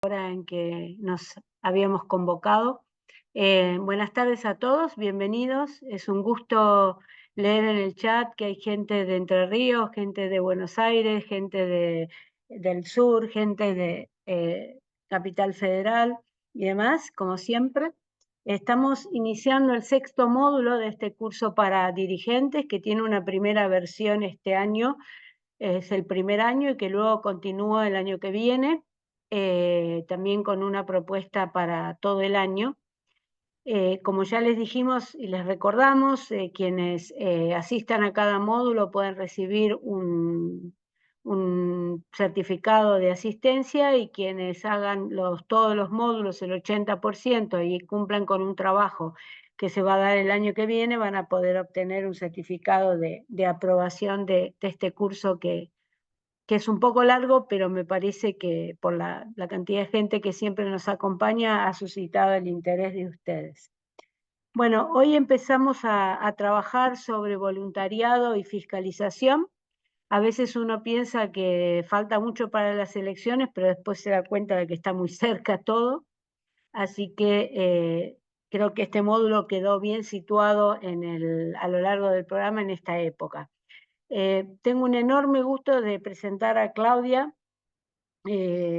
hora en que nos habíamos convocado. Buenas tardes a todos, bienvenidos. Es un gusto leer en el chat que hay gente de Entre Ríos, gente de Buenos Aires, gente del sur, gente de Capital Federal y demás, como siempre. Estamos iniciando el sexto módulo de este curso para dirigentes, que tiene una primera versión este año, es el primer año, y que luego continúa el año que viene, también con una propuesta para todo el año. Como ya les dijimos y les recordamos, quienes asistan a cada módulo pueden recibir un certificado de asistencia, y quienes hagan todos los módulos, el 80%, y cumplan con un trabajo que se va a dar el año que viene, van a poder obtener un certificado de aprobación de este curso que es un poco largo, pero me parece que por la cantidad de gente que siempre nos acompaña ha suscitado el interés de ustedes. Bueno, hoy empezamos a trabajar sobre voluntariado y fiscalización. A veces uno piensa que falta mucho para las elecciones, pero después se da cuenta de que está muy cerca todo. Así que creo que este módulo quedó bien situado a lo largo del programa en esta época. Tengo un enorme gusto de presentar a Claudia,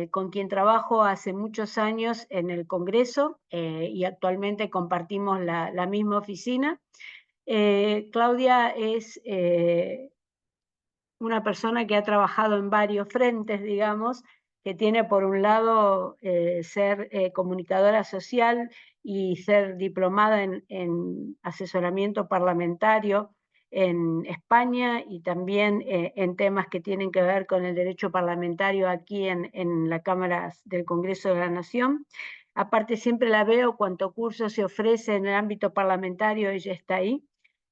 con quien trabajo hace muchos años en el Congreso, y actualmente compartimos la misma oficina. Claudia es una persona que ha trabajado en varios frentes, digamos, que tiene por un lado ser comunicadora social y ser diplomada en asesoramiento parlamentario en España, y también en temas que tienen que ver con el derecho parlamentario aquí en la Cámara del Congreso de la Nación. Aparte, siempre la veo, cuanto curso se ofrece en el ámbito parlamentario, ella está ahí.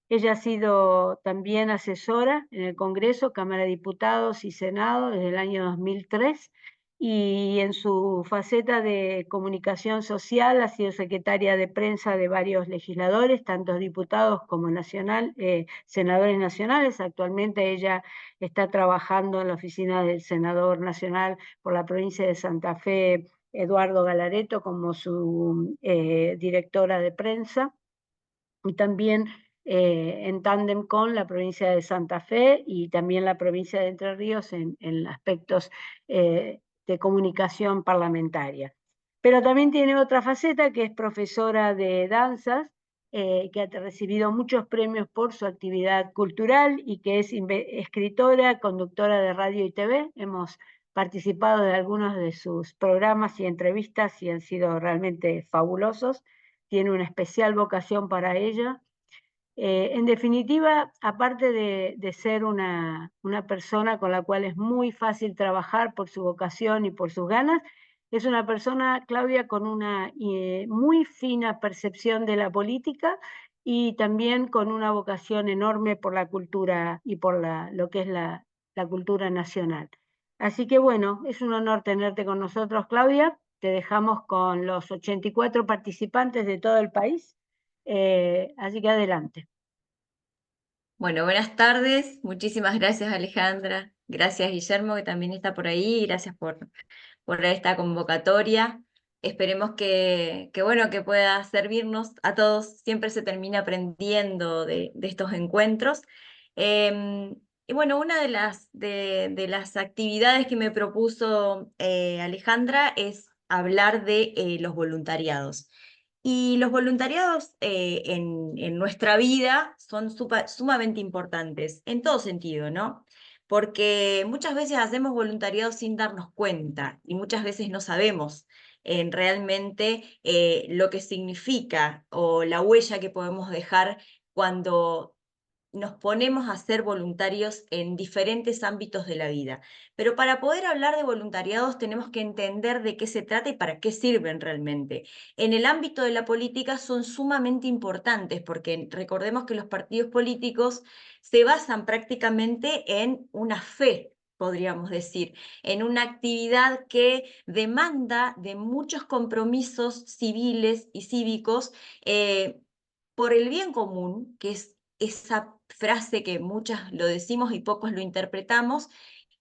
Ella ha sido también asesora en el Congreso, Cámara de Diputados y Senado desde el año 2003, y en su faceta de comunicación social ha sido secretaria de prensa de varios legisladores, tanto diputados como senadores nacionales. Actualmente ella está trabajando en la oficina del senador nacional por la provincia de Santa Fe, Eduardo Galareto, como su directora de prensa, y también en tándem con la provincia de Santa Fe y también la provincia de Entre Ríos en aspectos de comunicación parlamentaria. Pero también tiene otra faceta, que es profesora de danzas, que ha recibido muchos premios por su actividad cultural, y que es escritora, conductora de radio y TV. Hemos participado de algunos de sus programas y entrevistas y han sido realmente fabulosos. Tiene una especial vocación para ella. En definitiva, aparte de ser una persona con la cual es muy fácil trabajar por su vocación y por sus ganas, es una persona, Claudia, con una muy fina percepción de la política, y también con una vocación enorme por la cultura y por lo que es la cultura nacional. Así que bueno, es un honor tenerte con nosotros, Claudia. Te dejamos con los 84 participantes de todo el país. Así que adelante. Bueno, buenas tardes. Muchísimas gracias, Alejandra. Gracias, Guillermo, que también está por ahí. Gracias por esta convocatoria. Esperemos bueno, que pueda servirnos a todos. Siempre se termina aprendiendo de estos encuentros. Y bueno, una de las actividades que me propuso Alejandra es hablar de los voluntariados. Y los voluntariados en nuestra vida son sumamente importantes, en todo sentido, ¿no? Porque muchas veces hacemos voluntariado sin darnos cuenta y muchas veces no sabemos realmente lo que significa o la huella que podemos dejar cuando nos ponemos a ser voluntarios en diferentes ámbitos de la vida. Pero para poder hablar de voluntariados tenemos que entender de qué se trata y para qué sirven realmente. En el ámbito de la política son sumamente importantes porque recordemos que los partidos políticos se basan prácticamente en una fe, podríamos decir, en una actividad que demanda de muchos compromisos civiles y cívicos por el bien común, que es esa frase que muchas lo decimos y pocos lo interpretamos,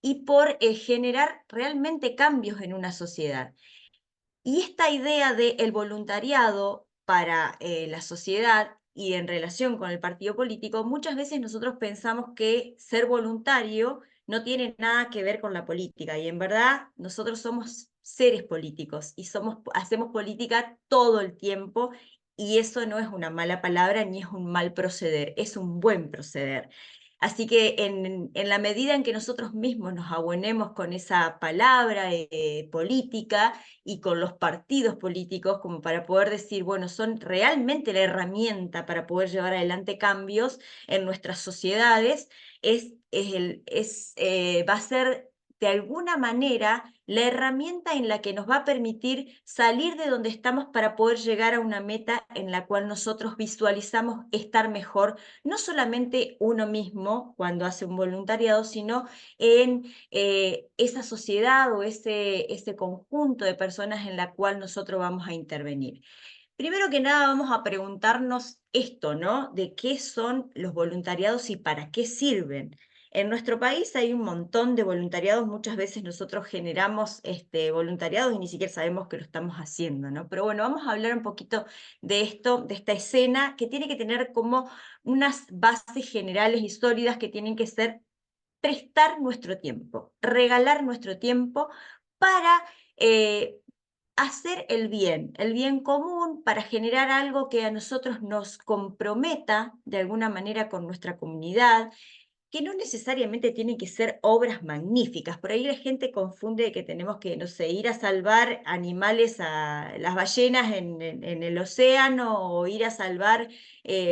y por generar realmente cambios en una sociedad. Y esta idea del voluntariado para la sociedad y en relación con el partido político, muchas veces nosotros pensamos que ser voluntario no tiene nada que ver con la política, y en verdad nosotros somos seres políticos y hacemos política todo el tiempo, y eso no es una mala palabra ni es un mal proceder, es un buen proceder. Así que en la medida en que nosotros mismos nos abonemos con esa palabra política y con los partidos políticos, como para poder decir, bueno, son realmente la herramienta para poder llevar adelante cambios en nuestras sociedades, va a ser de alguna manera la herramienta en la que nos va a permitir salir de donde estamos para poder llegar a una meta en la cual nosotros visualizamos estar mejor, no solamente uno mismo cuando hace un voluntariado, sino en esa sociedad o ese conjunto de personas en la cual nosotros vamos a intervenir. Primero que nada vamos a preguntarnos esto, ¿no? De qué son los voluntariados y para qué sirven. En nuestro país hay un montón de voluntariados, muchas veces nosotros generamos voluntariados y ni siquiera sabemos que lo estamos haciendo, ¿no? Pero bueno, vamos a hablar un poquito de esto, de esta escena que tiene que tener como unas bases generales y sólidas que tienen que ser prestar nuestro tiempo, regalar nuestro tiempo para hacer el bien común, para generar algo que a nosotros nos comprometa de alguna manera con nuestra comunidad, que no necesariamente tienen que ser obras magníficas. Por ahí la gente confunde que tenemos que, no sé, ir a salvar animales, a las ballenas en el océano, o ir a salvar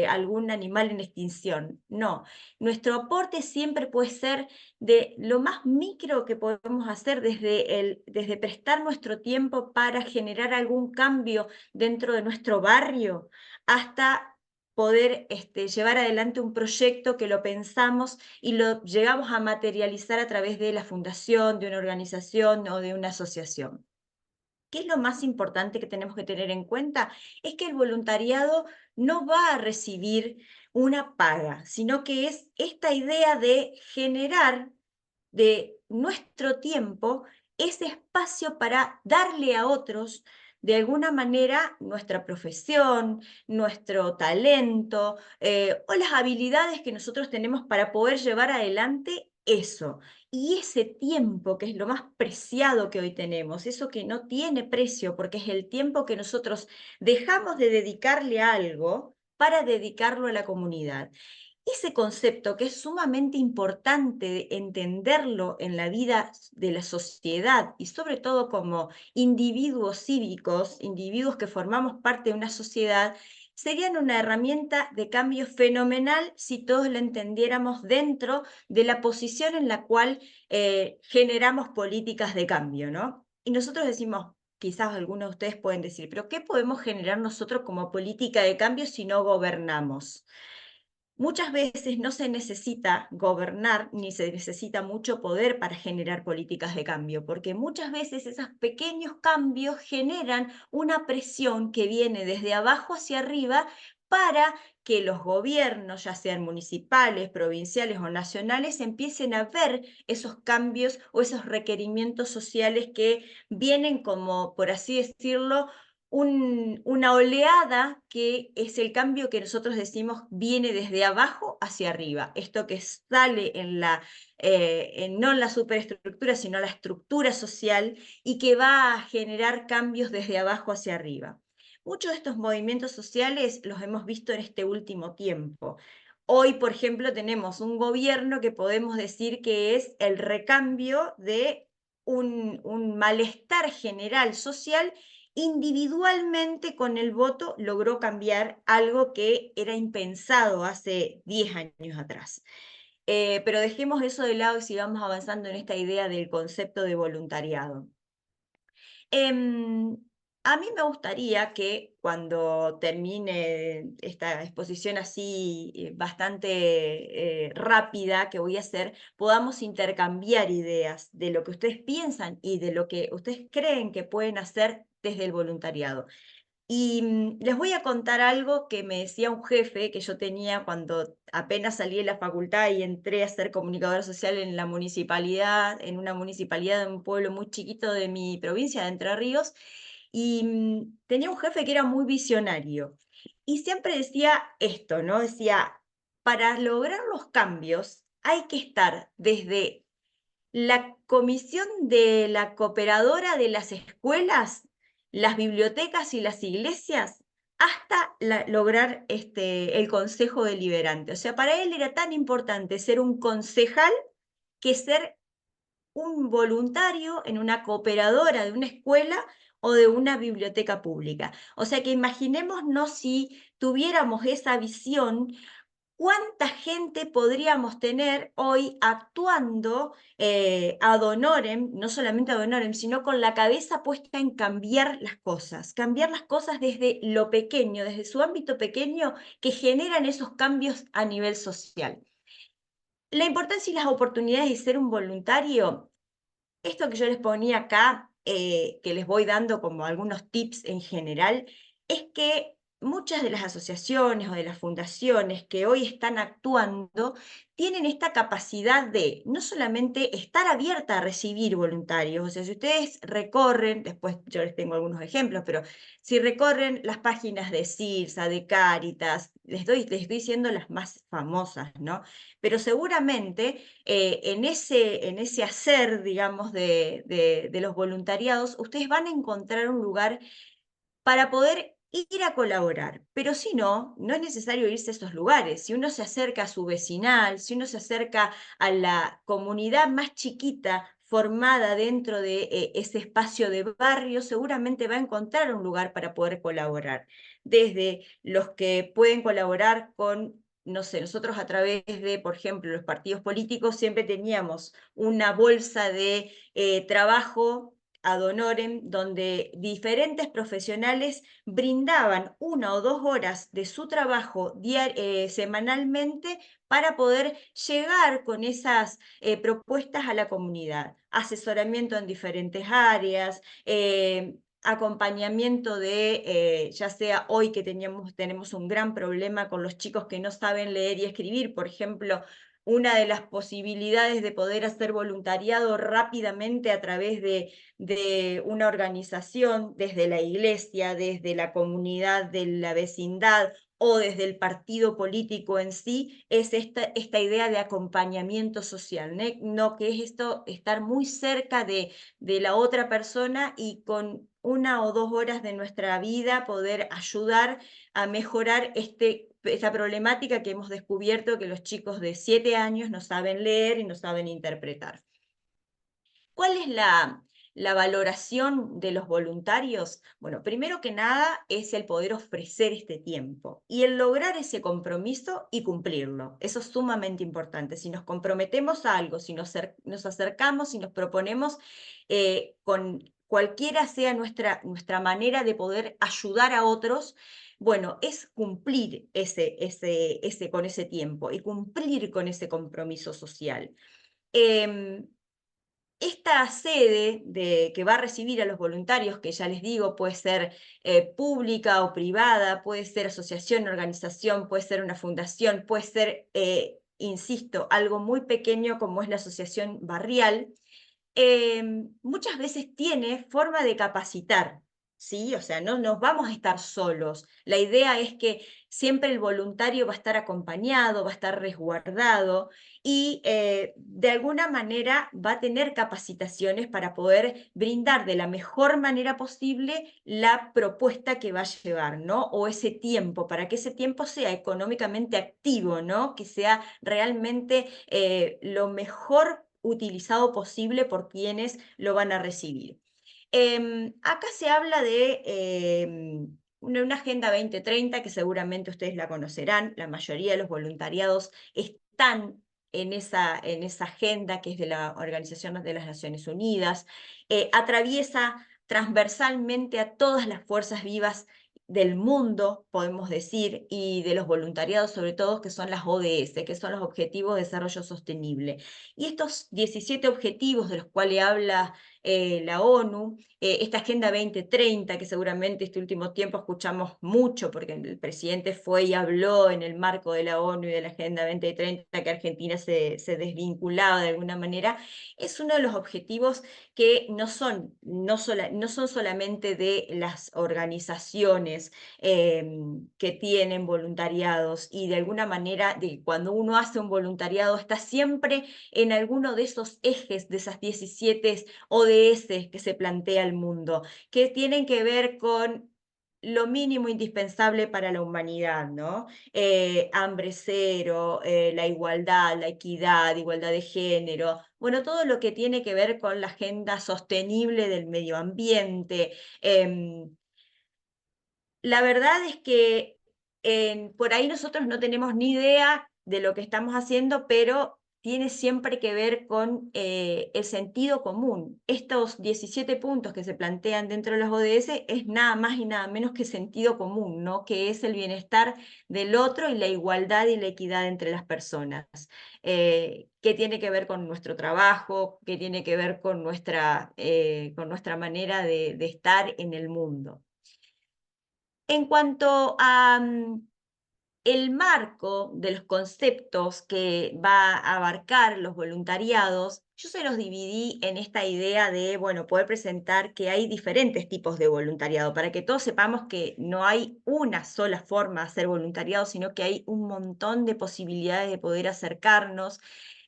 algún animal en extinción. No, nuestro aporte siempre puede ser de lo más micro que podemos hacer, desde prestar nuestro tiempo para generar algún cambio dentro de nuestro barrio, hasta poder llevar adelante un proyecto que lo pensamos y lo llegamos a materializar a través de la fundación, de una organización o de una asociación. ¿Qué es lo más importante que tenemos que tener en cuenta? Es que el voluntariado no va a recibir una paga, sino que es esta idea de generar de nuestro tiempo ese espacio para darle a otros de alguna manera nuestra profesión, nuestro talento o las habilidades que nosotros tenemos para poder llevar adelante eso. Y ese tiempo, que es lo más preciado que hoy tenemos, eso que no tiene precio, porque es el tiempo que nosotros dejamos de dedicarle a algo para dedicarlo a la comunidad. Ese concepto, que es sumamente importante entenderlo en la vida de la sociedad y sobre todo como individuos cívicos, individuos que formamos parte de una sociedad, serían una herramienta de cambio fenomenal si todos lo entendiéramos dentro de la posición en la cual generamos políticas de cambio, ¿no? Y nosotros decimos, quizás algunos de ustedes pueden decir, pero ¿qué podemos generar nosotros como política de cambio si no gobernamos? Muchas veces no se necesita gobernar ni se necesita mucho poder para generar políticas de cambio, porque muchas veces esos pequeños cambios generan una presión que viene desde abajo hacia arriba para que los gobiernos, ya sean municipales, provinciales o nacionales, empiecen a ver esos cambios o esos requerimientos sociales que vienen como, por así decirlo, una oleada que es el cambio que nosotros decimos viene desde abajo hacia arriba. Esto que sale no en la superestructura, sino la estructura social, y que va a generar cambios desde abajo hacia arriba. Muchos de estos movimientos sociales los hemos visto en este último tiempo. Hoy, por ejemplo, tenemos un gobierno que podemos decir que es el recambio de un malestar general social. Individualmente, con el voto logró cambiar algo que era impensado hace 10 años atrás. Pero dejemos eso de lado y sigamos avanzando en esta idea del concepto de voluntariado. Em, a mí me gustaría que cuando termine esta exposición así bastante rápida que voy a hacer, podamos intercambiar ideas de lo que ustedes piensan y de lo que ustedes creen que pueden hacer desde el voluntariado. Y les voy a contar algo que me decía un jefe que yo tenía cuando apenas salí de la facultad y entré a ser comunicadora social en la municipalidad, en una municipalidad de un pueblo muy chiquito de mi provincia, de Entre Ríos. y tenía un jefe que era muy visionario. Y siempre decía esto, ¿no? Decía, para lograr los cambios hay que estar desde la comisión de la cooperadora de las escuelas, las bibliotecas y las iglesias, hasta lograr el consejo deliberante. O sea, para él era tan importante ser un concejal que ser un voluntario en una cooperadora de una escuela o de una biblioteca pública. O sea que imaginémonos si tuviéramos esa visión. ¿Cuánta gente podríamos tener hoy actuando ad honorem, no solamente ad honorem, sino con la cabeza puesta en cambiar las cosas desde lo pequeño, desde su ámbito pequeño, que generan esos cambios a nivel social? La importancia y las oportunidades de ser un voluntario, esto que yo les ponía acá, que les voy dando como algunos tips en general, es que muchas de las asociaciones o de las fundaciones que hoy están actuando tienen esta capacidad de no solamente estar abierta a recibir voluntarios, o sea, si ustedes recorren, después yo les tengo algunos ejemplos, pero si recorren las páginas de CIRSA, de Cáritas, les estoy diciendo las más famosas, ¿no? Pero seguramente en ese hacer, digamos, de los voluntariados, ustedes van a encontrar un lugar para poder ir a colaborar. Pero si no, no es necesario irse a esos lugares. Si uno se acerca a su vecinal, si uno se acerca a la comunidad más chiquita formada dentro de ese espacio de barrio, seguramente va a encontrar un lugar para poder colaborar. Desde los que pueden colaborar con, no sé, nosotros a través de, por ejemplo, los partidos políticos siempre teníamos una bolsa de trabajo ad honorem, donde diferentes profesionales brindaban 1 o 2 horas de su trabajo semanalmente para poder llegar con esas propuestas a la comunidad. Asesoramiento en diferentes áreas, acompañamiento de, ya sea hoy que tenemos un gran problema con los chicos que no saben leer y escribir, por ejemplo, una de las posibilidades de poder hacer voluntariado rápidamente a través de una organización, desde la iglesia, desde la comunidad de la vecindad o desde el partido político en sí, es esta idea de acompañamiento social, ¿no? Que es esto, estar muy cerca de la otra persona y con 1 o 2 horas de nuestra vida poder ayudar a mejorar esta problemática que hemos descubierto, que los chicos de 7 años no saben leer y no saben interpretar. ¿Cuál es la valoración de los voluntarios? Bueno, primero que nada es el poder ofrecer este tiempo y el lograr ese compromiso y cumplirlo. Eso es sumamente importante. Si nos comprometemos a algo, si nos acercamos, si nos proponemos con cualquiera sea nuestra manera de poder ayudar a otros, bueno, es cumplir con ese tiempo y cumplir con ese compromiso social. Esta sede que va a recibir a los voluntarios, que ya les digo, puede ser pública o privada, puede ser asociación, organización, puede ser una fundación, puede ser, insisto, algo muy pequeño como es la asociación barrial, muchas veces tiene forma de capacitar, ¿sí? O sea, no nos vamos a estar solos. La idea es que siempre el voluntario va a estar acompañado, va a estar resguardado y de alguna manera va a tener capacitaciones para poder brindar de la mejor manera posible la propuesta que va a llevar, ¿no? O ese tiempo, para que ese tiempo sea económicamente activo, ¿no? Que sea realmente lo mejor utilizado posible por quienes lo van a recibir. Acá se habla de una Agenda 2030 que seguramente ustedes la conocerán, la mayoría de los voluntariados están en esa agenda que es de la Organización de las Naciones Unidas, atraviesa transversalmente a todas las fuerzas vivas del mundo, podemos decir, y de los voluntariados sobre todo, que son las ODS, que son los Objetivos de Desarrollo Sostenible. Y estos 17 objetivos de los cuales habla la ONU, esta Agenda 2030, que seguramente este último tiempo escuchamos mucho, porque el presidente fue y habló en el marco de la ONU y de la Agenda 2030 que Argentina se desvinculaba de alguna manera, es uno de los objetivos que no son solamente de las organizaciones que tienen voluntariados, y de alguna manera cuando uno hace un voluntariado está siempre en alguno de esos ejes, de esas 17 ODS que se plantea el mundo, que tienen que ver con lo mínimo indispensable para la humanidad, ¿no? Hambre cero, la igualdad, la equidad, igualdad de género, bueno, todo lo que tiene que ver con la agenda sostenible del medio ambiente. La verdad es que por ahí nosotros no tenemos ni idea de lo que estamos haciendo, pero tiene siempre que ver con el sentido común. Estos 17 puntos que se plantean dentro de los ODS es nada más y nada menos que sentido común, ¿no? Que es el bienestar del otro y la igualdad y la equidad entre las personas. Que tiene que ver con nuestro trabajo, que tiene que ver con nuestra manera de estar en el mundo. En cuanto a el marco de los conceptos que va a abarcar los voluntariados, yo se los dividí en esta idea de, bueno, poder presentar que hay diferentes tipos de voluntariado, para que todos sepamos que no hay una sola forma de hacer voluntariado, sino que hay un montón de posibilidades de poder acercarnos.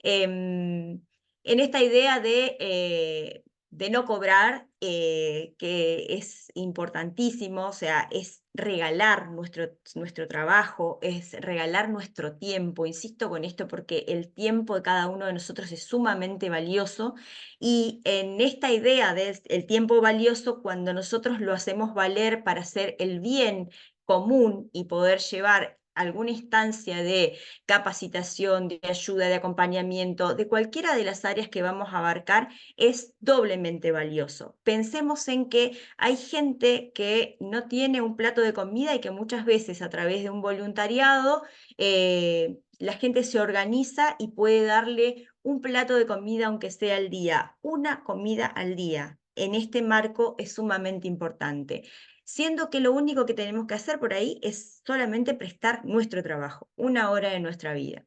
En esta idea de no cobrar, que es importantísimo, o sea, es regalar nuestro trabajo, es regalar nuestro tiempo. Insisto con esto porque el tiempo de cada uno de nosotros es sumamente valioso, y en esta idea del tiempo valioso, cuando nosotros lo hacemos valer para hacer el bien común y poder llevar alguna instancia de capacitación, de ayuda, de acompañamiento, de cualquiera de las áreas que vamos a abarcar, es doblemente valioso. Pensemos en que hay gente que no tiene un plato de comida y que muchas veces a través de un voluntariado la gente se organiza y puede darle un plato de comida aunque sea al día, una comida al día. En este marco es sumamente importante, siendo que lo único que tenemos que hacer por ahí es solamente prestar nuestro trabajo, una hora de nuestra vida.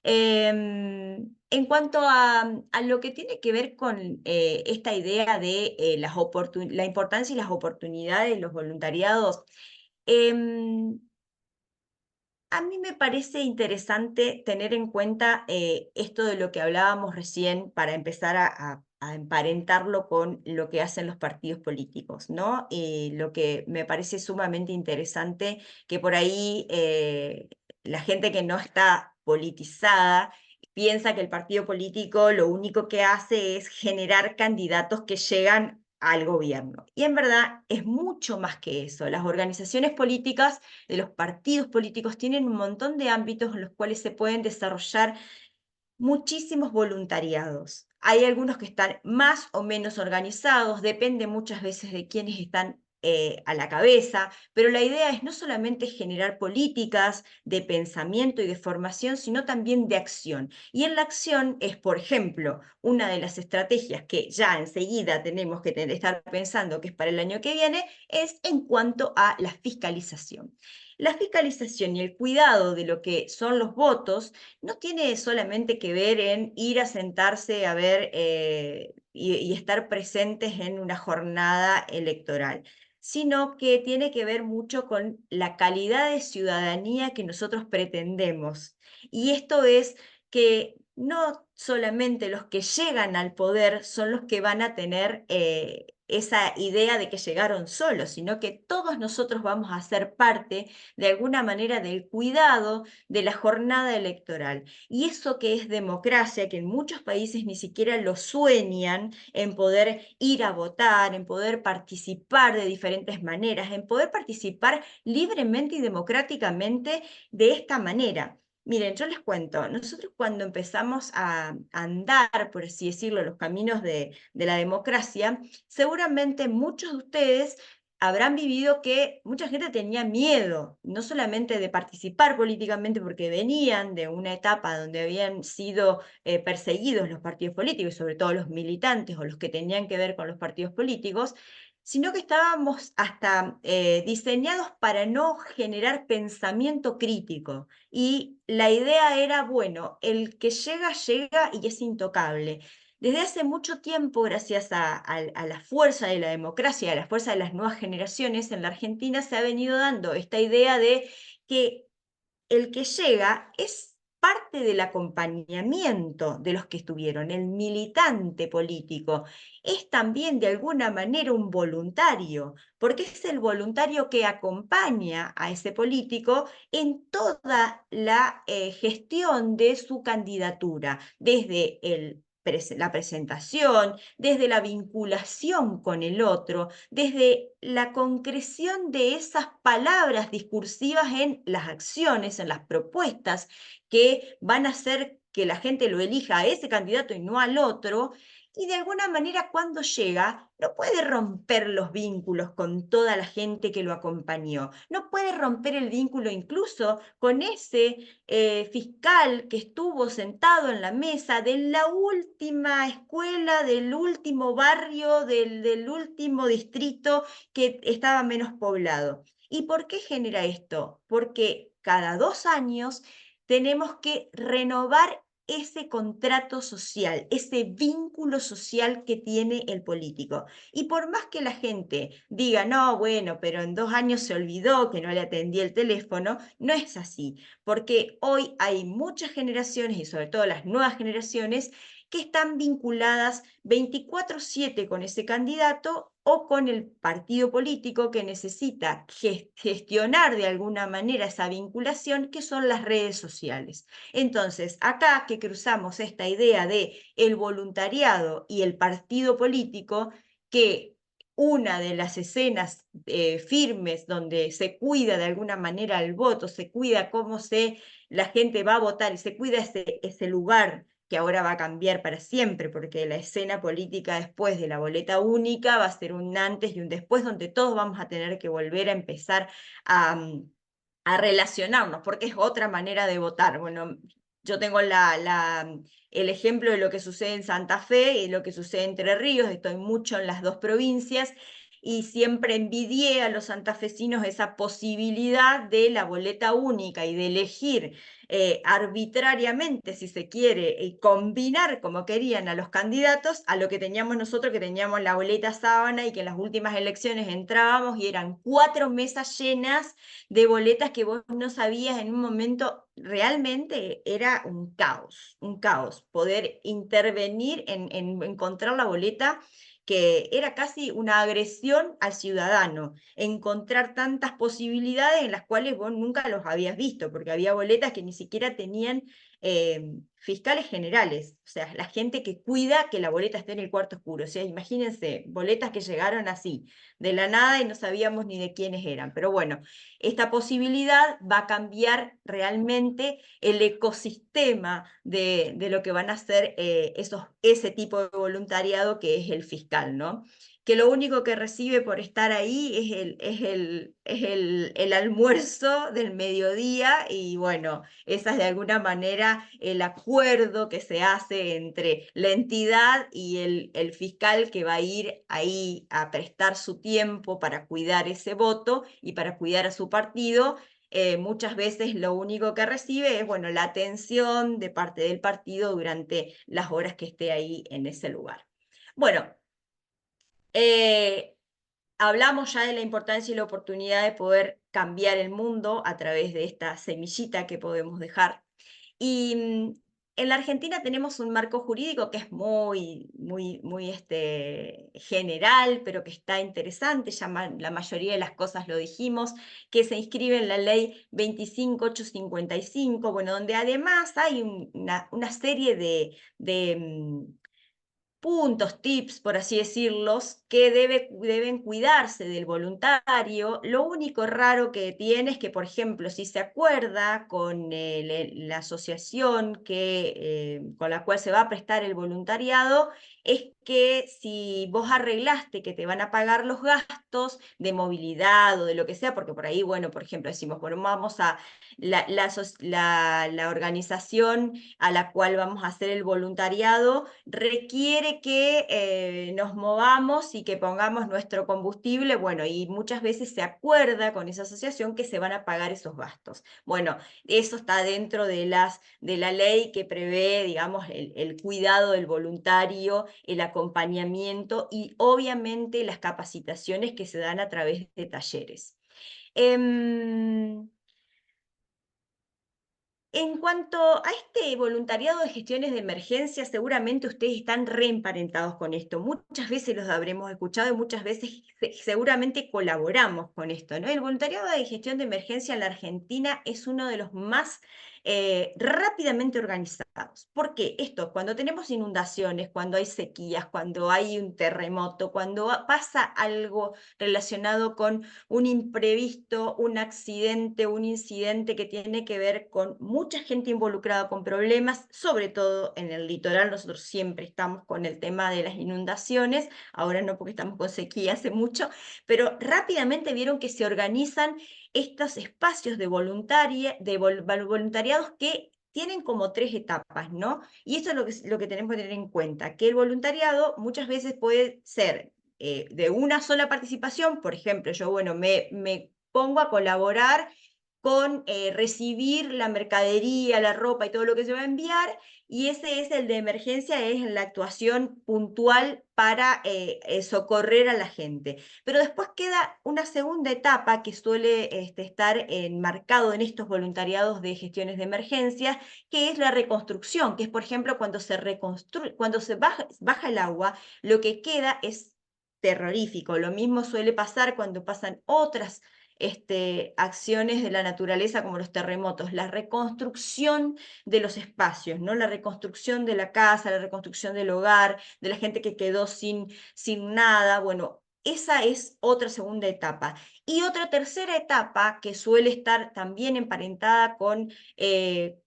En cuanto a lo que tiene que ver con esta idea de la importancia y las oportunidades de los voluntariados, em, a mí me parece interesante tener en cuenta esto de lo que hablábamos recién, para empezar a emparentarlo con lo que hacen los partidos políticos, ¿no? Lo que me parece sumamente interesante, que por ahí la gente que no está politizada piensa que el partido político lo único que hace es generar candidatos que llegan al gobierno. Y en verdad es mucho más que eso. Las organizaciones políticas de los partidos políticos tienen un montón de ámbitos en los cuales se pueden desarrollar muchísimos voluntariados. Hay algunos que están más o menos organizados, depende muchas veces de quiénes están a la cabeza, pero la idea es no solamente generar políticas de pensamiento y de formación, sino también de acción. Y en la acción es, por ejemplo, una de las estrategias que ya enseguida tenemos que estar pensando, que es para el año que viene, es en cuanto a la fiscalización. La fiscalización y el cuidado de lo que son los votos no tiene solamente que ver en ir a sentarse a ver y estar presentes en una jornada electoral, sino que tiene que ver mucho con la calidad de ciudadanía que nosotros pretendemos. Y esto es que no solamente los que llegan al poder son los que van a tener esa idea de que llegaron solos, sino que todos nosotros vamos a ser parte de alguna manera del cuidado de la jornada electoral. Y eso que es democracia, que en muchos países ni siquiera lo sueñan, en poder ir a votar, en poder participar de diferentes maneras, en poder participar libremente y democráticamente de esta manera. Miren, yo les cuento, nosotros cuando empezamos a andar, por así decirlo, los caminos de la democracia, seguramente muchos de ustedes habrán vivido que mucha gente tenía miedo, no solamente de participar políticamente porque venían de una etapa donde habían sido perseguidos los partidos políticos, sobre todo los militantes o los que tenían que ver con los partidos políticos, sino que estábamos hasta diseñados para no generar pensamiento crítico. Y la idea era, bueno, el que llega, llega y es intocable. Desde hace mucho tiempo, gracias a la fuerza de la democracia, a la fuerza de las nuevas generaciones, en la Argentina se ha venido dando esta idea de que el que llega es parte del acompañamiento de los que estuvieron, el militante político, es también de alguna manera un voluntario, porque es el voluntario que acompaña a ese político en toda la gestión de su candidatura, desde la presentación, desde la vinculación con el otro, desde la concreción de esas palabras discursivas en las acciones, en las propuestas que van a hacer que la gente lo elija a ese candidato y no al otro, y de alguna manera cuando llega no puede romper los vínculos con toda la gente que lo acompañó, no puede romper el vínculo incluso con ese fiscal que estuvo sentado en la mesa de la última escuela, del último barrio, del último distrito que estaba menos poblado. ¿Y por qué genera esto? Porque cada 2 años tenemos que renovar ese contrato social, ese vínculo social que tiene el político. Y por más que la gente diga, no, bueno, pero en 2 años se olvidó que no le atendí el teléfono, no es así, porque hoy hay muchas generaciones y sobre todo las nuevas generaciones que están vinculadas 24/7 con ese candidato o con el partido político que necesita gestionar de alguna manera esa vinculación, que son las redes sociales. Entonces, acá que cruzamos esta idea de el voluntariado y el partido político, que una de las escenas firmes donde se cuida de alguna manera el voto, se cuida la gente va a votar y se cuida ese lugar que ahora va a cambiar para siempre, porque la escena política después de la boleta única va a ser un antes y un después, donde todos vamos a tener que volver a empezar a relacionarnos, porque es otra manera de votar. Bueno, yo tengo el ejemplo de lo que sucede en Santa Fe y lo que sucede en Entre Ríos, estoy mucho en las dos provincias, y siempre envidié a los santafesinos esa posibilidad de la boleta única y de elegir arbitrariamente, si se quiere, y combinar como querían a los candidatos a lo que teníamos nosotros, que teníamos la boleta sábana y que en las últimas elecciones entrábamos y eran 4 mesas llenas de boletas que vos no sabías en un momento. Realmente era un caos poder intervenir en encontrar la boleta, que era casi una agresión al ciudadano, encontrar tantas posibilidades en las cuales vos nunca los habías visto, porque había boletas que ni siquiera tenían fiscales generales, o sea, la gente que cuida que la boleta esté en el cuarto oscuro. O sea, imagínense, boletas que llegaron así, de la nada, y no sabíamos ni de quiénes eran. Pero bueno, esta posibilidad va a cambiar realmente el ecosistema de lo que van a ser ese tipo de voluntariado que es el fiscal, ¿no? Que lo único que recibe por estar ahí es el almuerzo del mediodía, y bueno, esa es de alguna manera el acuerdo que se hace entre la entidad y el fiscal, que va a ir ahí a prestar su tiempo para cuidar ese voto y para cuidar a su partido. Muchas veces lo único que recibe es, bueno, la atención de parte del partido durante las horas que esté ahí en ese lugar. Bueno, hablamos ya de la importancia y la oportunidad de poder cambiar el mundo a través de esta semillita que podemos dejar. Y en la Argentina tenemos un marco jurídico que es muy general, pero que está interesante, ya la mayoría de las cosas lo dijimos, que se inscribe en la ley 25855, bueno, donde además hay una serie de puntos, tips, por así decirlos, que deben cuidarse del voluntario. Lo único raro que tiene es que, por ejemplo, si se acuerda con la asociación con la cual se va a prestar el voluntariado, es que si vos arreglaste que te van a pagar los gastos de movilidad o de lo que sea, porque por ahí, bueno, por ejemplo, decimos, bueno, vamos a la organización a la cual vamos a hacer el voluntariado, requiere que nos movamos y que pongamos nuestro combustible, bueno, y muchas veces se acuerda con esa asociación que se van a pagar esos gastos. Bueno, eso está dentro de la ley que prevé, digamos, el cuidado del voluntario, el acompañamiento y obviamente las capacitaciones que se dan a través de talleres. En cuanto a este voluntariado de gestiones de emergencia, seguramente ustedes están reemparentados con esto. Muchas veces los habremos escuchado y muchas veces seguramente colaboramos con esto, ¿no? El voluntariado de gestión de emergencia en la Argentina es uno de los más rápidamente organizados. ¿Por qué? Esto, cuando tenemos inundaciones, cuando hay sequías, cuando hay un terremoto, cuando pasa algo relacionado con un imprevisto, un accidente, un incidente que tiene que ver con mucha gente involucrada con problemas, sobre todo en el litoral. Nosotros siempre estamos con el tema de las inundaciones, ahora no porque estamos con sequía hace mucho, pero rápidamente vieron que se organizan estos espacios de voluntariados que tienen como 3 etapas, ¿no? Y esto es lo que tenemos que tener en cuenta, que el voluntariado muchas veces puede ser de una sola participación. Por ejemplo, yo, bueno, me pongo a colaborar con recibir la mercadería, la ropa y todo lo que se va a enviar, y ese es el de emergencia, es la actuación puntual para socorrer a la gente. Pero después queda una segunda etapa que suele estar enmarcado en estos voluntariados de gestiones de emergencia, que es la reconstrucción, que es, por ejemplo, cuando se reconstruye, cuando se baja el agua, lo que queda es terrorífico. Lo mismo suele pasar cuando pasan otras acciones de la naturaleza como los terremotos, la reconstrucción de los espacios, ¿no? La reconstrucción de la casa, la reconstrucción del hogar, de la gente que quedó sin nada. Bueno, esa es otra segunda etapa. Y otra tercera etapa que suele estar también emparentada con,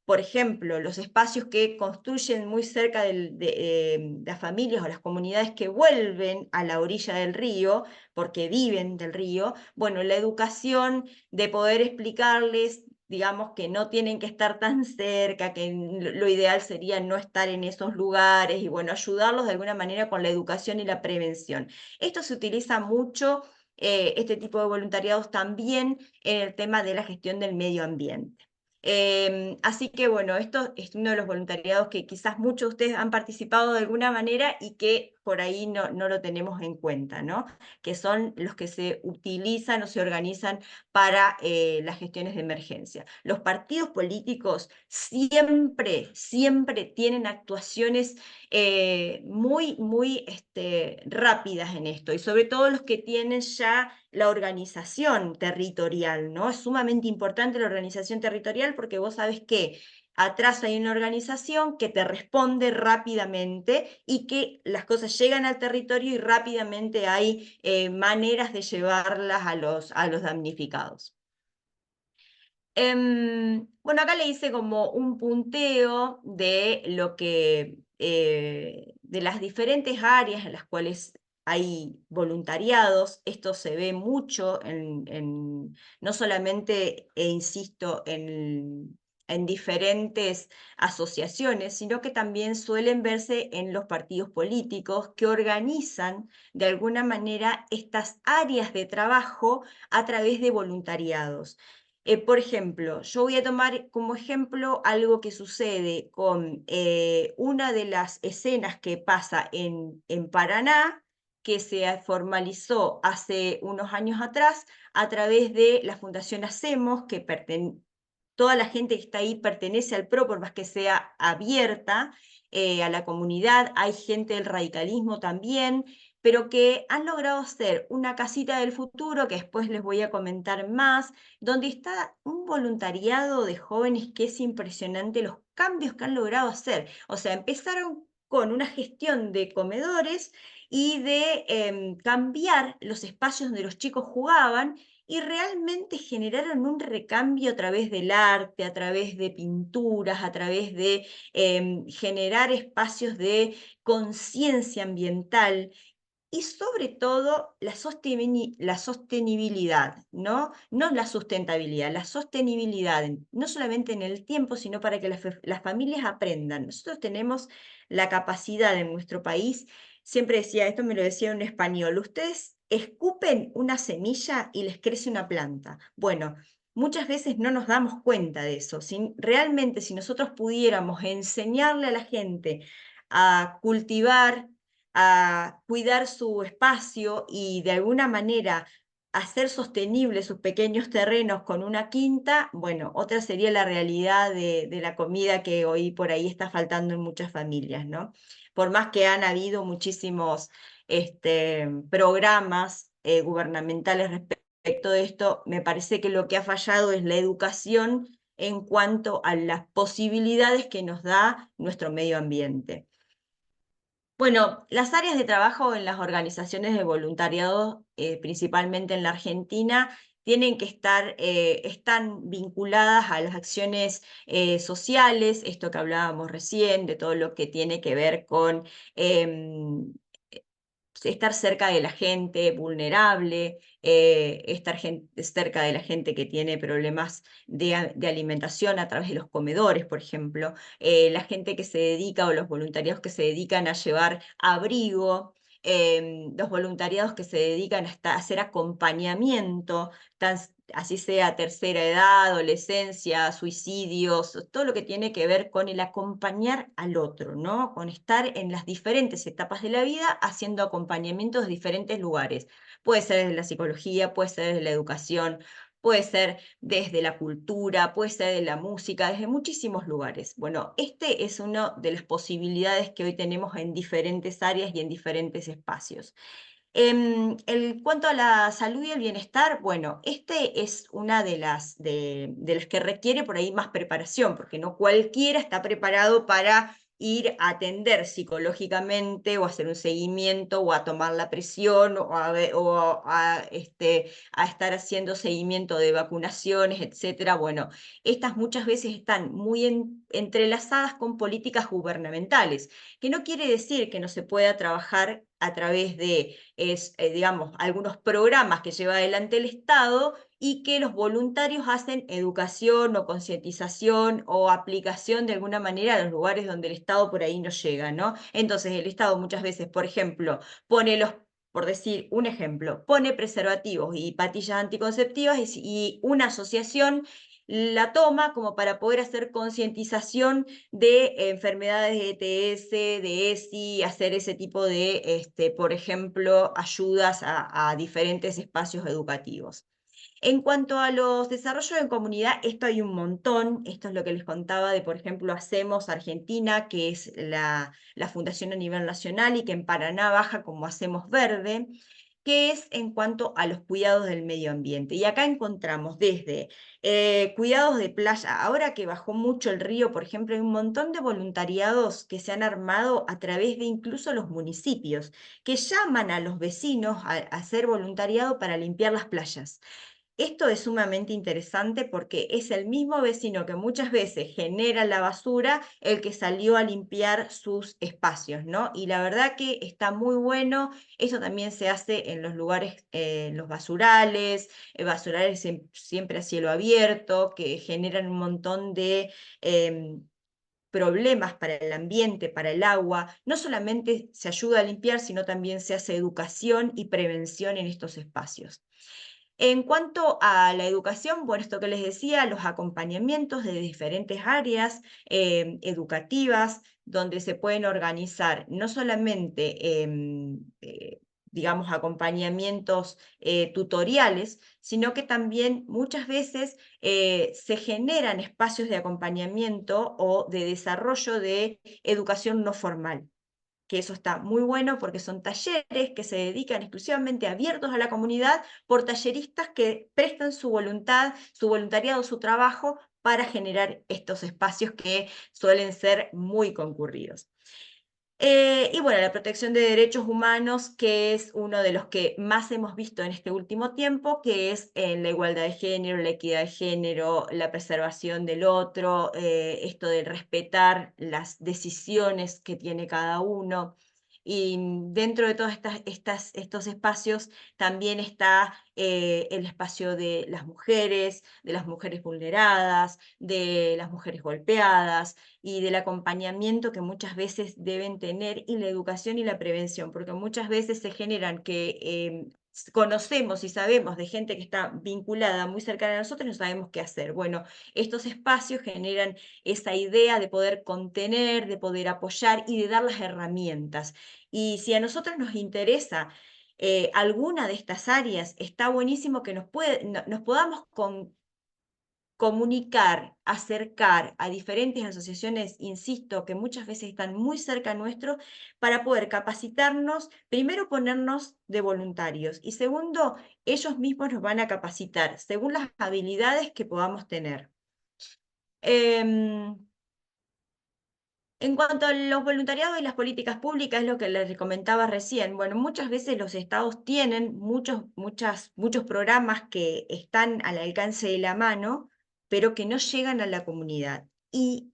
por ejemplo, los espacios que construyen muy cerca de las familias o las comunidades que vuelven a la orilla del río, porque viven del río. Bueno, la educación de poder explicarles, digamos, que no tienen que estar tan cerca, que lo ideal sería no estar en esos lugares y, bueno, ayudarlos de alguna manera con la educación y la prevención. Esto se utiliza mucho, este tipo de voluntariados también en el tema de la gestión del medio ambiente. Así que bueno, esto es uno de los voluntariados que quizás muchos de ustedes han participado de alguna manera y que por ahí no lo tenemos en cuenta, ¿no? Que son los que se utilizan o se organizan para las gestiones de emergencia. Los partidos políticos siempre tienen actuaciones muy rápidas en esto, y sobre todo los que tienen ya la organización territorial, ¿no? Es sumamente importante la organización territorial porque vos sabés que atrás hay una organización que te responde rápidamente y que las cosas llegan al territorio y rápidamente hay maneras de llevarlas a los damnificados. Bueno, acá le hice como un punteo de lo que, de las diferentes áreas en las cuales hay voluntariados. Esto se ve mucho no solamente, e insisto, en diferentes asociaciones, sino que también suelen verse en los partidos políticos que organizan de alguna manera estas áreas de trabajo a través de voluntariados. Por ejemplo, yo voy a tomar como ejemplo algo que sucede con una de las escenas que pasa en Paraná, que se formalizó hace unos años atrás a través de la Fundación Hacemos, que toda la gente que está ahí pertenece al PRO, por más que sea abierta a la comunidad. Hay gente del radicalismo también, pero que han logrado hacer una casita del futuro, que después les voy a comentar más, donde está un voluntariado de jóvenes que es impresionante los cambios que han logrado hacer. O sea, empezaron con una gestión de comedores y de cambiar los espacios donde los chicos jugaban y realmente generaron un recambio a través del arte, a través de pinturas, a través de generar espacios de conciencia ambiental y sobre todo la sostenibilidad, ¿no? No la sustentabilidad, la sostenibilidad, no solamente en el tiempo, sino para que las familias aprendan. Nosotros tenemos la capacidad en nuestro país, siempre decía, esto me lo decía un español, ustedes escupen una semilla y les crece una planta. Bueno, muchas veces no nos damos cuenta de eso. Realmente, si nosotros pudiéramos enseñarle a la gente a cultivar, a cuidar su espacio y de alguna manera hacer sostenibles sus pequeños terrenos con una quinta, bueno, otra sería la realidad de la comida que hoy por ahí está faltando en muchas familias, ¿no? Por más que han habido muchísimos programas gubernamentales respecto de esto, me parece que lo que ha fallado es la educación en cuanto a las posibilidades que nos da nuestro medio ambiente. Bueno, las áreas de trabajo en las organizaciones de voluntariado, principalmente en la Argentina, tienen que están vinculadas a las acciones sociales, esto que hablábamos recién, de todo lo que tiene que ver con em, estar cerca de la gente vulnerable, estar cerca de la gente que tiene problemas de alimentación a través de los comedores, por ejemplo, la gente que se dedica o los voluntariados que se dedican a llevar abrigo, los voluntariados que se dedican a hacer acompañamiento, así sea tercera edad, adolescencia, suicidios, todo lo que tiene que ver con el acompañar al otro, ¿no? Con estar en las diferentes etapas de la vida haciendo acompañamientos de diferentes lugares. Puede ser desde la psicología, puede ser desde la educación, puede ser desde la cultura, puede ser de la música, desde muchísimos lugares. Bueno, este es una de las posibilidades que hoy tenemos en diferentes áreas y en diferentes espacios. En cuanto a la salud y el bienestar, bueno, este es una de las que requiere por ahí más preparación, porque no cualquiera está preparado para ir a atender psicológicamente o hacer un seguimiento o a tomar la presión a estar haciendo seguimiento de vacunaciones, etcétera. Bueno, estas muchas veces están muy entrelazadas con políticas gubernamentales, que no quiere decir que no se pueda trabajar a través de digamos, algunos programas que lleva adelante el Estado y que los voluntarios hacen educación o concientización o aplicación de alguna manera a los lugares donde el Estado por ahí no llega, ¿no? Entonces el Estado muchas veces, por ejemplo, por decir un ejemplo, pone preservativos y pastillas anticonceptivas y una asociación la toma como para poder hacer concientización de enfermedades de ETS, de ESI, hacer ese tipo de, por ejemplo, ayudas a diferentes espacios educativos. En cuanto a los desarrollos en comunidad, esto hay un montón. Esto es lo que les contaba de, por ejemplo, Hacemos Argentina, que es la fundación a nivel nacional y que en Paraná baja como Hacemos Verde, que es en cuanto a los cuidados del medio ambiente. Y acá encontramos desde cuidados de playa, ahora que bajó mucho el río, por ejemplo, hay un montón de voluntariados que se han armado a través de incluso los municipios, que llaman a los vecinos a hacer voluntariado para limpiar las playas. Esto es sumamente interesante porque es el mismo vecino que muchas veces genera la basura el que salió a limpiar sus espacios, ¿no? Y la verdad que está muy bueno. Eso también se hace en los lugares, los basurales, siempre a cielo abierto, que generan un montón de problemas para el ambiente, para el agua. No solamente se ayuda a limpiar, sino también se hace educación y prevención en estos espacios. En cuanto a la educación, bueno, esto que les decía, los acompañamientos de diferentes áreas educativas, donde se pueden organizar no solamente, digamos, acompañamientos tutoriales, sino que también muchas veces se generan espacios de acompañamiento o de desarrollo de educación no formal, que eso está muy bueno porque son talleres que se dedican exclusivamente abiertos a la comunidad por talleristas que prestan su voluntad, su voluntariado, su trabajo para generar estos espacios que suelen ser muy concurridos. Y bueno, la protección de derechos humanos, que es uno de los que más hemos visto en este último tiempo, que es la igualdad de género, la equidad de género, la preservación del otro, esto de respetar las decisiones que tiene cada uno. Y dentro de todos estos espacios también está el espacio de las mujeres vulneradas, de las mujeres golpeadas, y del acompañamiento que muchas veces deben tener, y la educación y la prevención, porque muchas veces se generan que conocemos y sabemos de gente que está vinculada muy cercana a nosotros y no sabemos qué hacer. Bueno, estos espacios generan esa idea de poder contener, de poder apoyar y de dar las herramientas. Y si a nosotros nos interesa alguna de estas áreas, está buenísimo que nos podamos comunicar, acercar a diferentes asociaciones, insisto, que muchas veces están muy cerca nuestro, para poder capacitarnos, primero ponernos de voluntarios, y segundo, ellos mismos nos van a capacitar según las habilidades que podamos tener. En cuanto a los voluntariados y las políticas públicas, es lo que les comentaba recién. Bueno, muchas veces los estados tienen muchos programas que están al alcance de la mano, pero que no llegan a la comunidad. Y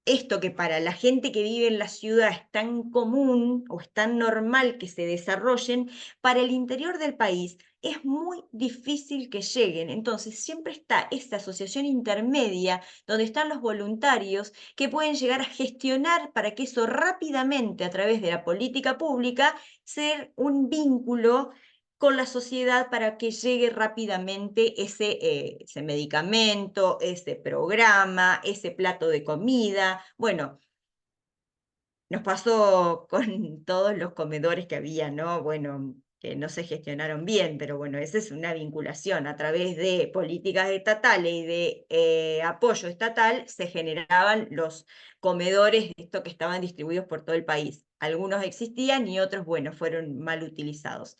esto que para la gente que vive en la ciudad es tan común o es tan normal que se desarrollen, para el interior del país es muy difícil que lleguen. Entonces siempre está esta asociación intermedia donde están los voluntarios que pueden llegar a gestionar para que eso rápidamente, a través de la política pública, ser un vínculo con la sociedad para que llegue rápidamente ese medicamento, ese programa, ese plato de comida. Bueno, nos pasó con todos los comedores que había, ¿no? Bueno, que no se gestionaron bien, pero bueno, esa es una vinculación. A través de políticas estatales y de apoyo estatal se generaban los comedores, esto que estaban distribuidos por todo el país. Algunos existían y otros, bueno, fueron mal utilizados.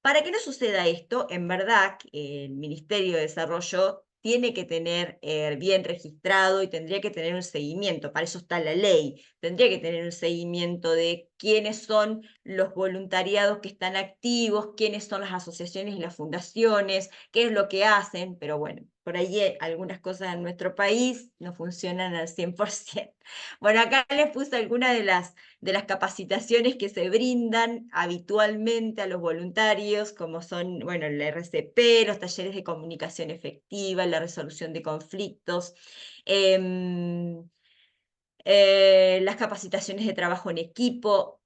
Para que no suceda esto, en verdad, el Ministerio de Desarrollo tiene que tener bien registrado y tendría que tener un seguimiento, para eso está la ley, tendría que tener un seguimiento de quiénes son los voluntariados que están activos, quiénes son las asociaciones y las fundaciones, qué es lo que hacen, pero bueno, por ahí algunas cosas en nuestro país no funcionan al 100%. Bueno, acá les puse algunas de las capacitaciones que se brindan habitualmente a los voluntarios, como son, bueno, el RCP, los talleres de comunicación efectiva, la resolución de conflictos, las capacitaciones de trabajo en equipo.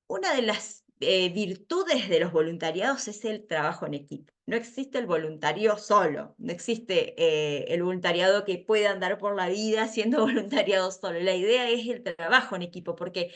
Una de las virtudes de los voluntariados es el trabajo en equipo. No existe el voluntario solo, no existe el voluntariado que pueda andar por la vida siendo voluntariado solo. La idea es el trabajo en equipo, porque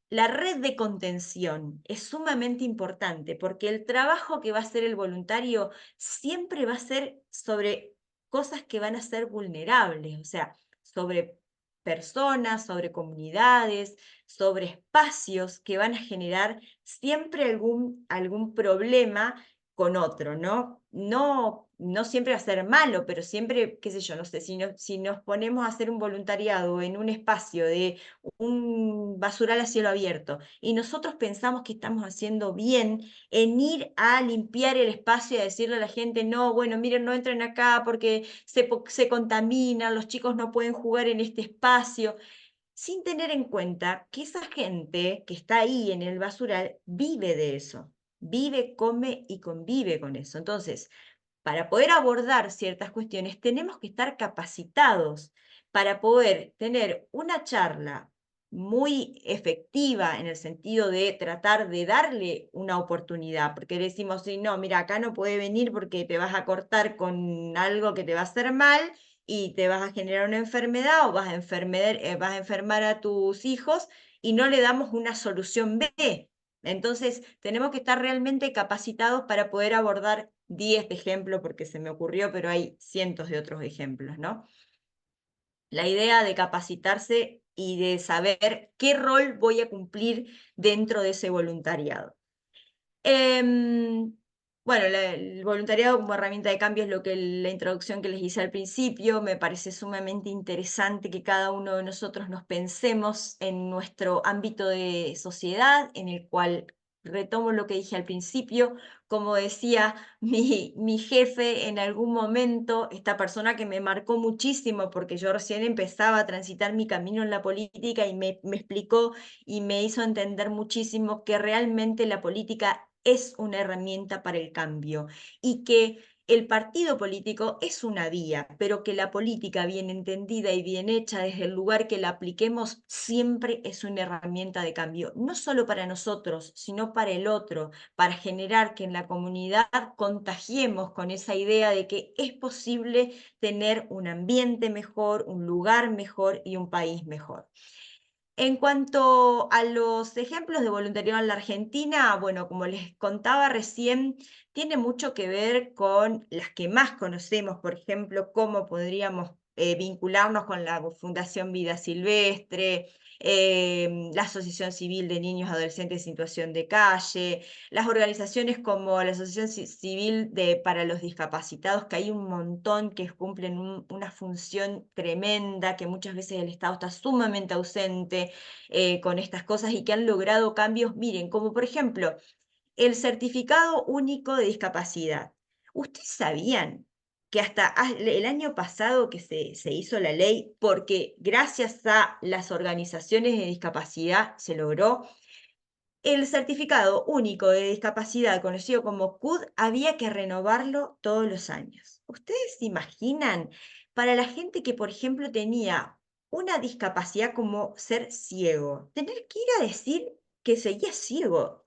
la red de contención es sumamente importante, porque el trabajo que va a hacer el voluntario siempre va a ser sobre cosas que van a ser vulnerables, o sea, sobre personas, sobre comunidades, sobre espacios que van a generar siempre algún problema con otro, ¿no? No siempre va a ser malo, pero siempre, qué sé yo, no sé, si nos ponemos a hacer un voluntariado en un espacio de un basural a cielo abierto y nosotros pensamos que estamos haciendo bien en ir a limpiar el espacio y a decirle a la gente, no, bueno, miren, no entren acá porque se contaminan, los chicos no pueden jugar en este espacio, sin tener en cuenta que esa gente que está ahí en el basural vive de eso, vive, come y convive con eso. Entonces, para poder abordar ciertas cuestiones, tenemos que estar capacitados para poder tener una charla muy efectiva en el sentido de tratar de darle una oportunidad, porque decimos, sí, no, mira, acá no puede venir porque te vas a cortar con algo que te va a hacer mal y te vas a generar una enfermedad o vas a enfermar a tus hijos, y no le damos una solución B. Entonces, tenemos que estar realmente capacitados para poder abordar 10 de ejemplo, porque se me ocurrió, pero hay cientos de otros ejemplos, ¿no? La idea de capacitarse y de saber qué rol voy a cumplir dentro de ese voluntariado. Bueno, el voluntariado como herramienta de cambio es lo que la introducción que les hice al principio. Me parece sumamente interesante que cada uno de nosotros nos pensemos en nuestro ámbito de sociedad, en el cual retomo lo que dije al principio. Como decía mi jefe en algún momento, esta persona que me marcó muchísimo porque yo recién empezaba a transitar mi camino en la política y me explicó y me hizo entender muchísimo que realmente la política es una herramienta para el cambio y que el partido político es una vía, pero que la política bien entendida y bien hecha desde el lugar que la apliquemos siempre es una herramienta de cambio, no solo para nosotros, sino para el otro, para generar que en la comunidad contagiemos con esa idea de que es posible tener un ambiente mejor, un lugar mejor y un país mejor. En cuanto a los ejemplos de voluntariado en la Argentina, bueno, como les contaba recién, tiene mucho que ver con las que más conocemos, por ejemplo, cómo podríamos vincularnos con la Fundación Vida Silvestre, la Asociación Civil de Niños y Adolescentes en Situación de Calle, las organizaciones como la Asociación Civil para los Discapacitados, que hay un montón que cumplen una función tremenda, que muchas veces el Estado está sumamente ausente con estas cosas y que han logrado cambios, miren, como por ejemplo el certificado único de discapacidad. ¿Ustedes sabían que hasta el año pasado que se hizo la ley, porque gracias a las organizaciones de discapacidad se logró, el certificado único de discapacidad, conocido como CUD, había que renovarlo todos los años? ¿Ustedes se imaginan? Para la gente que, por ejemplo, tenía una discapacidad como ser ciego, tener que ir a decir que seguía ciego.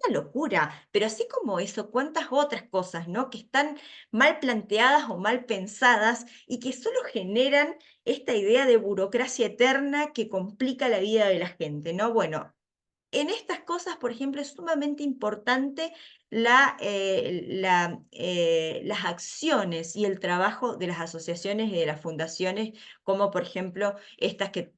Una locura, pero así como eso, cuántas otras cosas, ¿no? Que están mal planteadas o mal pensadas y que solo generan esta idea de burocracia eterna que complica la vida de la gente, ¿no? Bueno, en estas cosas, por ejemplo, es sumamente importante las acciones y el trabajo de las asociaciones y de las fundaciones, como por ejemplo estas que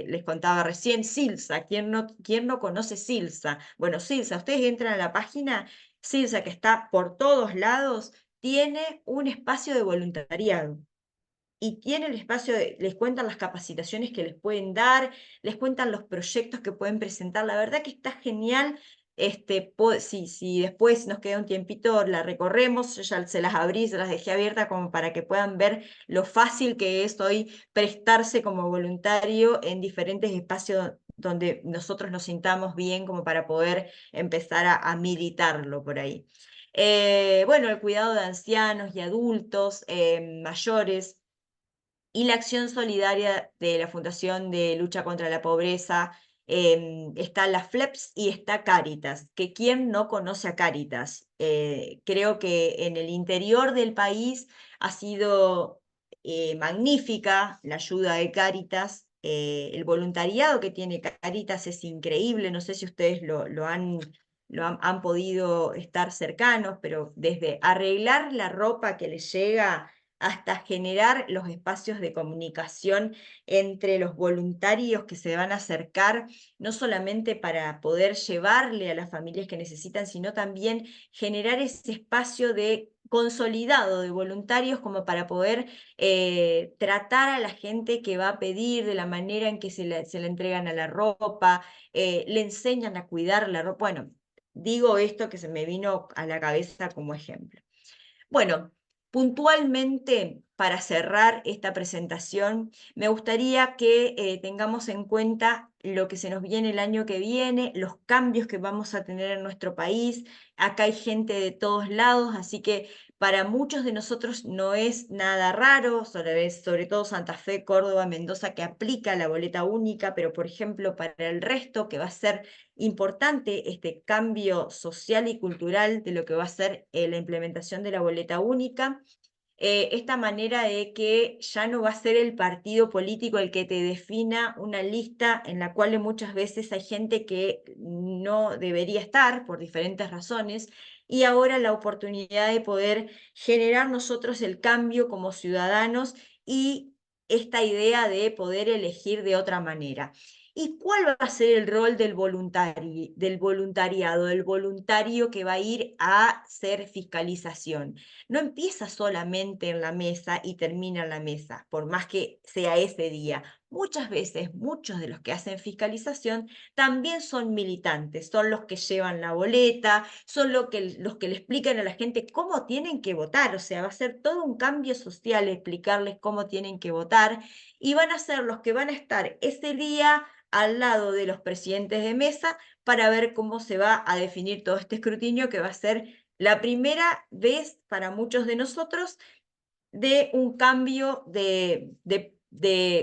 les contaba recién, Silsa. ¿Quién no conoce Silsa? Bueno, Silsa, ustedes entran a la página, Silsa, que está por todos lados, tiene un espacio de voluntariado y tiene el espacio, les cuentan las capacitaciones que les pueden dar, les cuentan los proyectos que pueden presentar. La verdad que está genial. Si después nos queda un tiempito, la recorremos. Yo ya se las abrí, se las dejé abiertas como para que puedan ver lo fácil que es hoy prestarse como voluntario en diferentes espacios donde nosotros nos sintamos bien como para poder empezar a militarlo por ahí. Bueno, el cuidado de ancianos y adultos mayores y la acción solidaria de la Fundación de Lucha contra la Pobreza. Está la FLEPS y está Cáritas, que quién no conoce a Cáritas. Creo que en el interior del país ha sido magnífica la ayuda de Cáritas. El voluntariado que tiene Cáritas es increíble. No sé si ustedes han podido estar cercanos, pero desde arreglar la ropa que les llega hasta generar los espacios de comunicación entre los voluntarios que se van a acercar, no solamente para poder llevarle a las familias que necesitan, sino también generar ese espacio de consolidado de voluntarios como para poder tratar a la gente que va a pedir de la manera en que se le entregan a la ropa, le enseñan a cuidar la ropa. Bueno, digo esto que se me vino a la cabeza como ejemplo. Bueno, puntualmente, para cerrar esta presentación, me gustaría que tengamos en cuenta lo que se nos viene el año que viene, los cambios que vamos a tener en nuestro país. Acá hay gente de todos lados, así que para muchos de nosotros no es nada raro, sobre todo Santa Fe, Córdoba, Mendoza, que aplica la boleta única, pero por ejemplo para el resto, que va a ser importante este cambio social y cultural de lo que va a ser la implementación de la boleta única, esta manera de que ya no va a ser el partido político el que te defina una lista en la cual muchas veces hay gente que no debería estar por diferentes razones, y ahora la oportunidad de poder generar nosotros el cambio como ciudadanos y esta idea de poder elegir de otra manera. ¿Y cuál va a ser el rol del voluntariado, del voluntario que va a ir a hacer fiscalización? No empieza solamente en la mesa y termina en la mesa, por más que sea ese día. Muchas veces, muchos de los que hacen fiscalización también son militantes, son los que llevan la boleta, son los que le explican a la gente cómo tienen que votar, o sea, va a ser todo un cambio social explicarles cómo tienen que votar, y van a ser los que van a estar ese día al lado de los presidentes de mesa para ver cómo se va a definir todo este escrutinio, que va a ser la primera vez para muchos de nosotros de un cambio de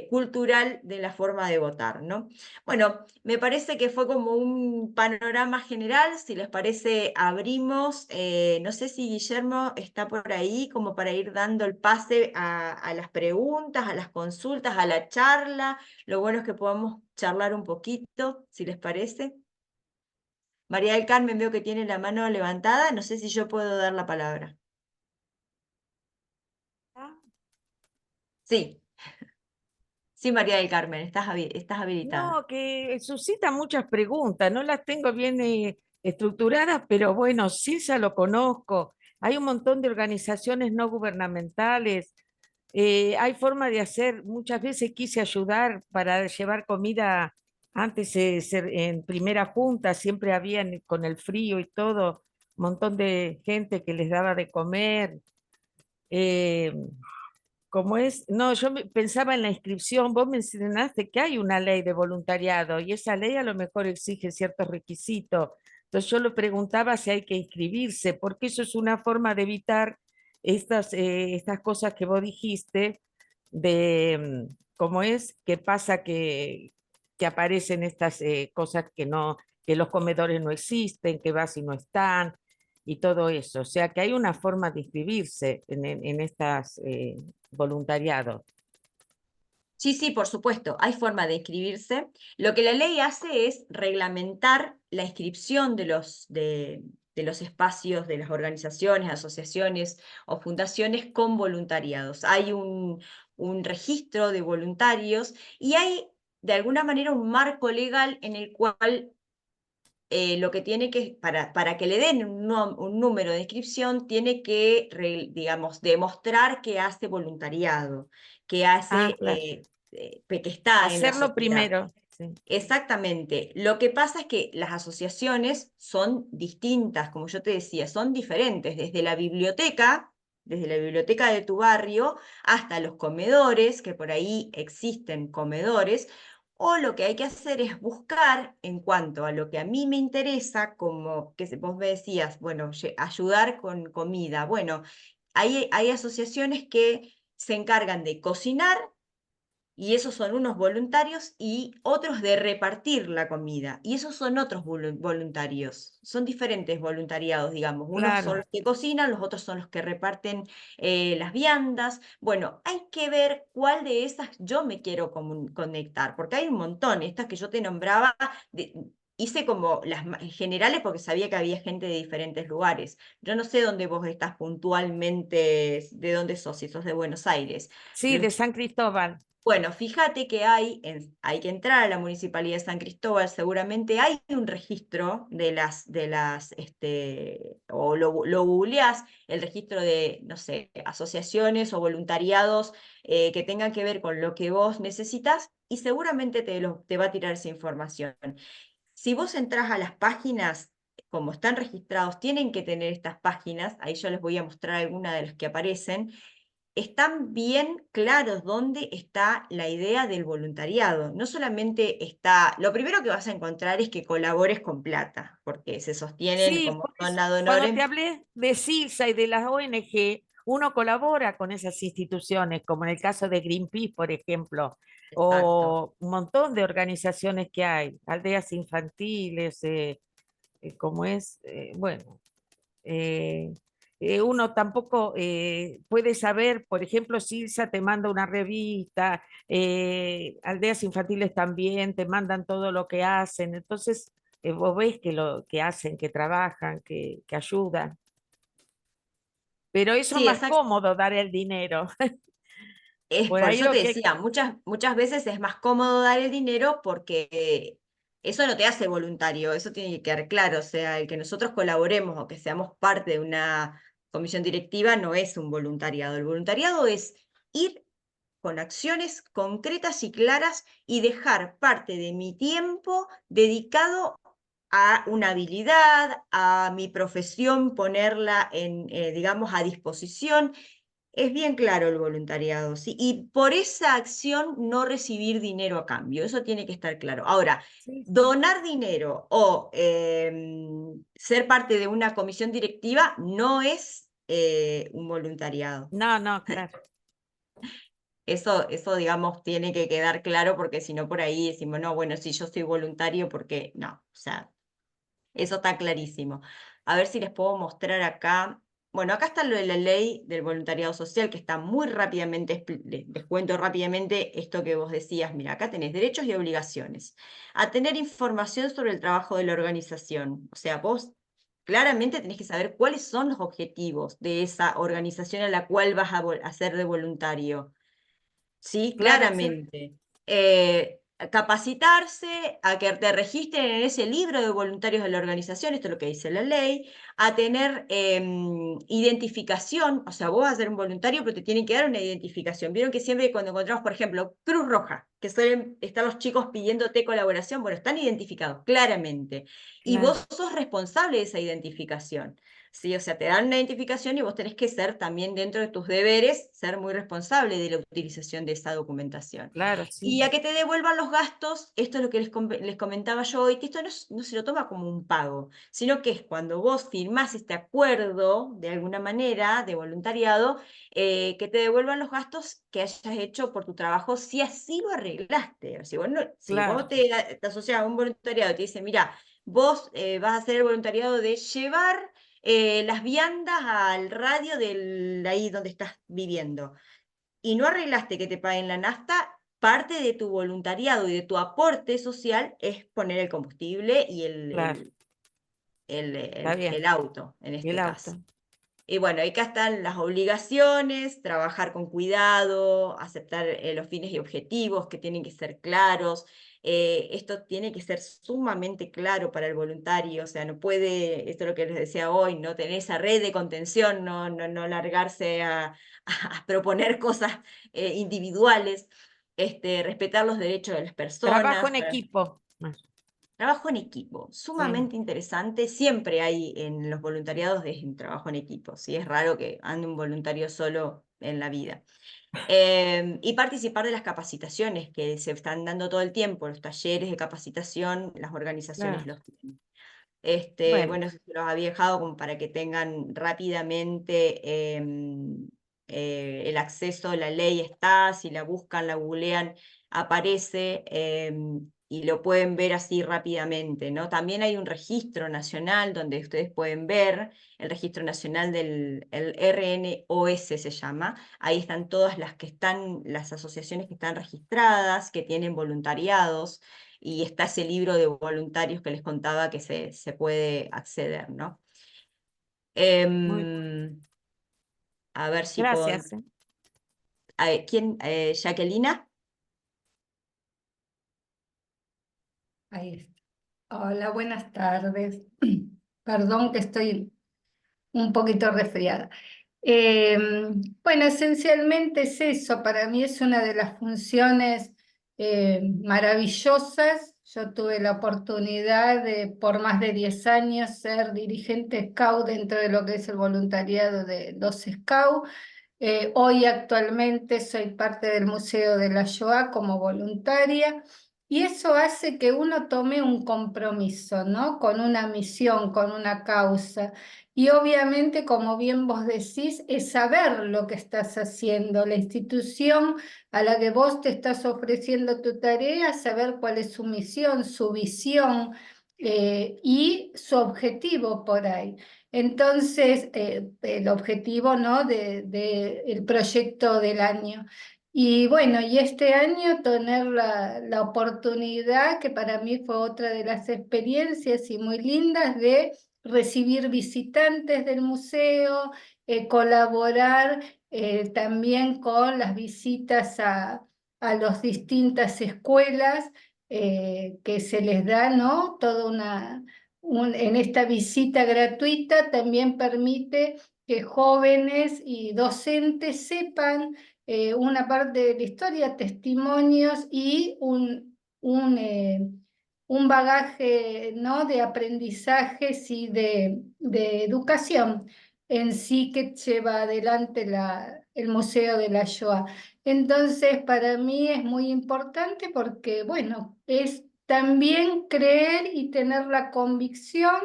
cultural de la forma de votar, ¿no? Bueno, me parece que fue como un panorama general. Si les parece, abrimos. No sé si Guillermo está por ahí como para ir dando el pase a las preguntas, a las consultas, a la charla. Lo bueno es que podamos charlar un poquito, si les parece. María del Carmen, veo que tiene la mano levantada. No sé si yo puedo dar la palabra. Sí. Sí, María del Carmen, estás habilitada. No, que suscita muchas preguntas, no las tengo bien estructuradas, pero bueno, sí ya lo conozco. Hay un montón de organizaciones no gubernamentales, hay forma de hacer, muchas veces quise ayudar para llevar comida, antes en primera junta siempre habían con el frío y todo, un montón de gente que les daba de comer. eh, Como es, no, pensaba en la inscripción, vos mencionaste que hay una ley de voluntariado y esa ley a lo mejor exige ciertos requisitos. Entonces yo le preguntaba si hay que inscribirse, porque eso es una forma de evitar estas cosas que vos dijiste, de cómo es que pasa que aparecen estas cosas que no, que los comedores no existen, que vas y no están, y todo eso. O sea que hay una forma de inscribirse en estas voluntariado. Sí, sí, por supuesto, hay forma de inscribirse. Lo que la ley hace es reglamentar la inscripción de los espacios, de las organizaciones, asociaciones o fundaciones con voluntariados. Hay un registro de voluntarios y hay de alguna manera un marco legal en el cual lo que tiene que, para que le den un número de inscripción, tiene que, digamos, demostrar que hace voluntariado, que Ah, hace, claro. que está en la Hacerlo sociedad. primero. Sí. Exactamente. Lo que pasa es que las asociaciones son distintas, como yo te decía, son diferentes, desde la biblioteca de tu barrio, hasta los comedores, que por ahí existen comedores, o lo que hay que hacer es buscar en cuanto a lo que a mí me interesa, como que vos me decías, bueno, ayudar con comida. Bueno, hay asociaciones que se encargan de cocinar y esos son unos voluntarios y otros de repartir la comida. Y esos son otros voluntarios. Son diferentes voluntariados, digamos. Unos son Claro. los que cocinan, los otros son los que reparten las viandas. Bueno, hay que ver cuál de esas yo me quiero conectar, porque hay un montón. Estas que yo te nombraba, hice como las generales porque sabía que había gente de diferentes lugares. Yo no sé dónde vos estás puntualmente, de dónde sos, si sos de Buenos Aires. Sí, de San Cristóbal. Bueno, fíjate que hay que entrar a la Municipalidad de San Cristóbal, seguramente hay un registro o lo googleás, el registro de, no sé, asociaciones o voluntariados que tengan que ver con lo que vos necesitas y seguramente te va a tirar esa información. Si vos entrás a las páginas, como están registrados, tienen que tener estas páginas, ahí yo les voy a mostrar algunas de las que aparecen, están bien claros dónde está la idea del voluntariado. No solamente está, lo primero que vas a encontrar es que colabores con plata, porque se sostienen Sí, como por son eso, ad cuando te honorem. hablé de CIRSA y de las ONG, uno colabora con esas instituciones, como en el caso de Greenpeace, por ejemplo, Exacto. o un montón de organizaciones que hay, aldeas infantiles, como es, bueno, eh, uno tampoco puede saber, por ejemplo, Silsa te manda una revista, aldeas infantiles también te mandan todo lo que hacen, entonces vos ves que lo que hacen, que trabajan, que ayudan, pero eso es Sí, más exacto. cómodo dar el dinero. Por por ahí eso lo te que decía, muchas veces es más cómodo dar el dinero porque eso no te hace voluntario, eso tiene que quedar claro. O sea, el que nosotros colaboremos o que seamos parte de una comisión directiva no es un voluntariado. El voluntariado es ir con acciones concretas y claras y dejar parte de mi tiempo dedicado a una habilidad, a mi profesión, ponerla digamos, a disposición. Es bien claro el voluntariado, ¿sí? Y por esa acción no recibir dinero a cambio, eso tiene que estar claro. Ahora, sí, sí. donar dinero o ser parte de una comisión directiva no es un voluntariado. No, no, claro. Eso, digamos, tiene que quedar claro porque si no por ahí decimos, no, bueno, si yo soy voluntario, porque no, o sea, eso está clarísimo. A ver si les puedo mostrar acá. Bueno, acá está lo de la ley del voluntariado social, que está muy rápidamente, les cuento rápidamente esto que vos decías. Mira, acá tenés derechos y obligaciones. A tener información sobre el trabajo de la organización. O sea, vos claramente tenés que saber cuáles son los objetivos de esa organización a la cual vas a ser de voluntario. Sí, Claro, sí. claramente. Capacitarse, a que te registren en ese libro de voluntarios de la organización, esto es lo que dice la ley, a tener identificación, o sea, vos vas a ser un voluntario, pero te tienen que dar una identificación. Vieron que siempre cuando encontramos, por ejemplo, Cruz Roja, que suelen estar los chicos pidiéndote colaboración, bueno, están identificados claramente, y Claro. vos sos responsable de esa identificación. Sí, o sea, te dan una identificación y vos tenés que ser también dentro de tus deberes, ser muy responsable de la utilización de esa documentación. Claro, sí. Y a que te devuelvan los gastos, esto es lo que les comentaba yo hoy, que esto no se lo toma como un pago, sino que es cuando vos firmás este acuerdo, de alguna manera, de voluntariado, que te devuelvan los gastos que hayas hecho por tu trabajo, si así lo arreglaste. O sea, si vos Claro, te asocias a un voluntariado y te dicen, mira, vos vas a hacer el voluntariado de llevar las viandas al radio ahí donde estás viviendo, y no arreglaste que te paguen la nafta, parte de tu voluntariado y de tu aporte social es poner el combustible y claro. Está el bien. auto, en Y el este caso. auto. Y bueno, acá están las obligaciones: trabajar con cuidado, aceptar los fines y objetivos que tienen que ser claros. Esto tiene que ser sumamente claro para el voluntario, o sea, no puede, esto es lo que les decía hoy, no tener esa red de contención, no largarse a proponer cosas individuales, respetar los derechos de las Trabajo personas. en equipo. Ah, Trabajo en equipo, sí. sumamente interesante. Siempre hay en los voluntariados de trabajo en equipo, ¿sí? Es raro que ande un voluntario solo en la vida. Y participar de las capacitaciones que se están dando todo el tiempo, los talleres de capacitación, las organizaciones Claro. los tienen. Bueno, Bueno, se los había dejado como para que tengan rápidamente el acceso. La ley está, si la buscan, la googlean, aparece, y lo pueden ver así rápidamente, ¿no? También hay un registro nacional donde ustedes pueden ver el registro nacional el RNOS se llama. Ahí están todas las asociaciones que están registradas, que tienen voluntariados, y está ese libro de voluntarios que les contaba que se puede acceder, ¿no? muy A ver si puedo... gracias. ¿Quién? ¿Jacquelina? Ahí está. Hola, buenas tardes. Perdón que estoy un poquito resfriada. Eh, bueno, esencialmente es eso. Para mí es una de las funciones maravillosas. Yo tuve la oportunidad de, por más de 10 años, ser dirigente Scout dentro de lo que es el voluntariado de los Scout. Hoy actualmente soy parte del Museo de la Shoah como voluntaria. Y eso hace que uno tome un compromiso, ¿no? Con una misión, con una causa. Y obviamente, como bien vos decís, es saber lo que estás haciendo, la institución a la que vos te estás ofreciendo tu tarea, saber cuál es su misión, su visión y su objetivo por ahí. Entonces, el objetivo, ¿no? El proyecto del año. Y bueno, y este año tener la oportunidad, que para mí fue otra de las experiencias y muy lindas, de recibir visitantes del museo, colaborar también con las visitas a las distintas escuelas que se les da, ¿no? En esta visita gratuita también permite que jóvenes y docentes sepan una parte de la historia, testimonios y un bagaje, ¿no? de aprendizajes y de educación en sí que lleva adelante el Museo de la Shoah. Entonces, para mí es muy importante porque, bueno, es también creer y tener la convicción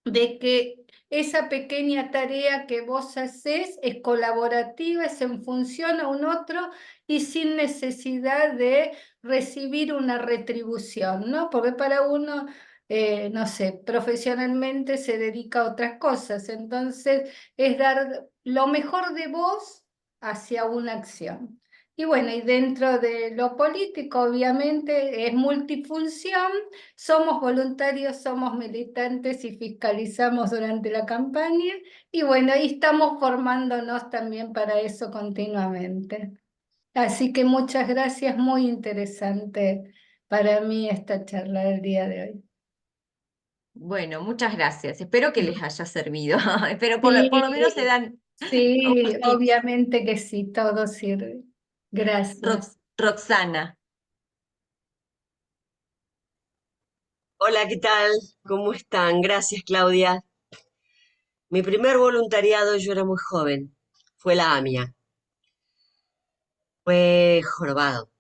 de que esa pequeña tarea que vos haces es colaborativa, es en función a un otro y sin necesidad de recibir una retribución, ¿no? Porque para uno, no sé, profesionalmente se dedica a otras cosas, entonces es dar lo mejor de vos hacia una acción. Y bueno, y dentro de lo político, obviamente, es multifunción. Somos voluntarios, somos militantes y fiscalizamos durante la campaña. Y bueno, ahí estamos formándonos también para eso continuamente. Así que muchas gracias, muy interesante para mí esta charla del día de hoy. Bueno, muchas gracias. Espero que les haya servido. Espero por lo menos se dan Sí, unos tips. obviamente que sí, todo sirve. Gracias. Roxana. Hola, ¿qué tal? ¿Cómo están? Gracias, Claudia. Mi primer voluntariado, yo era muy joven, fue la AMIA. Fue jorobado.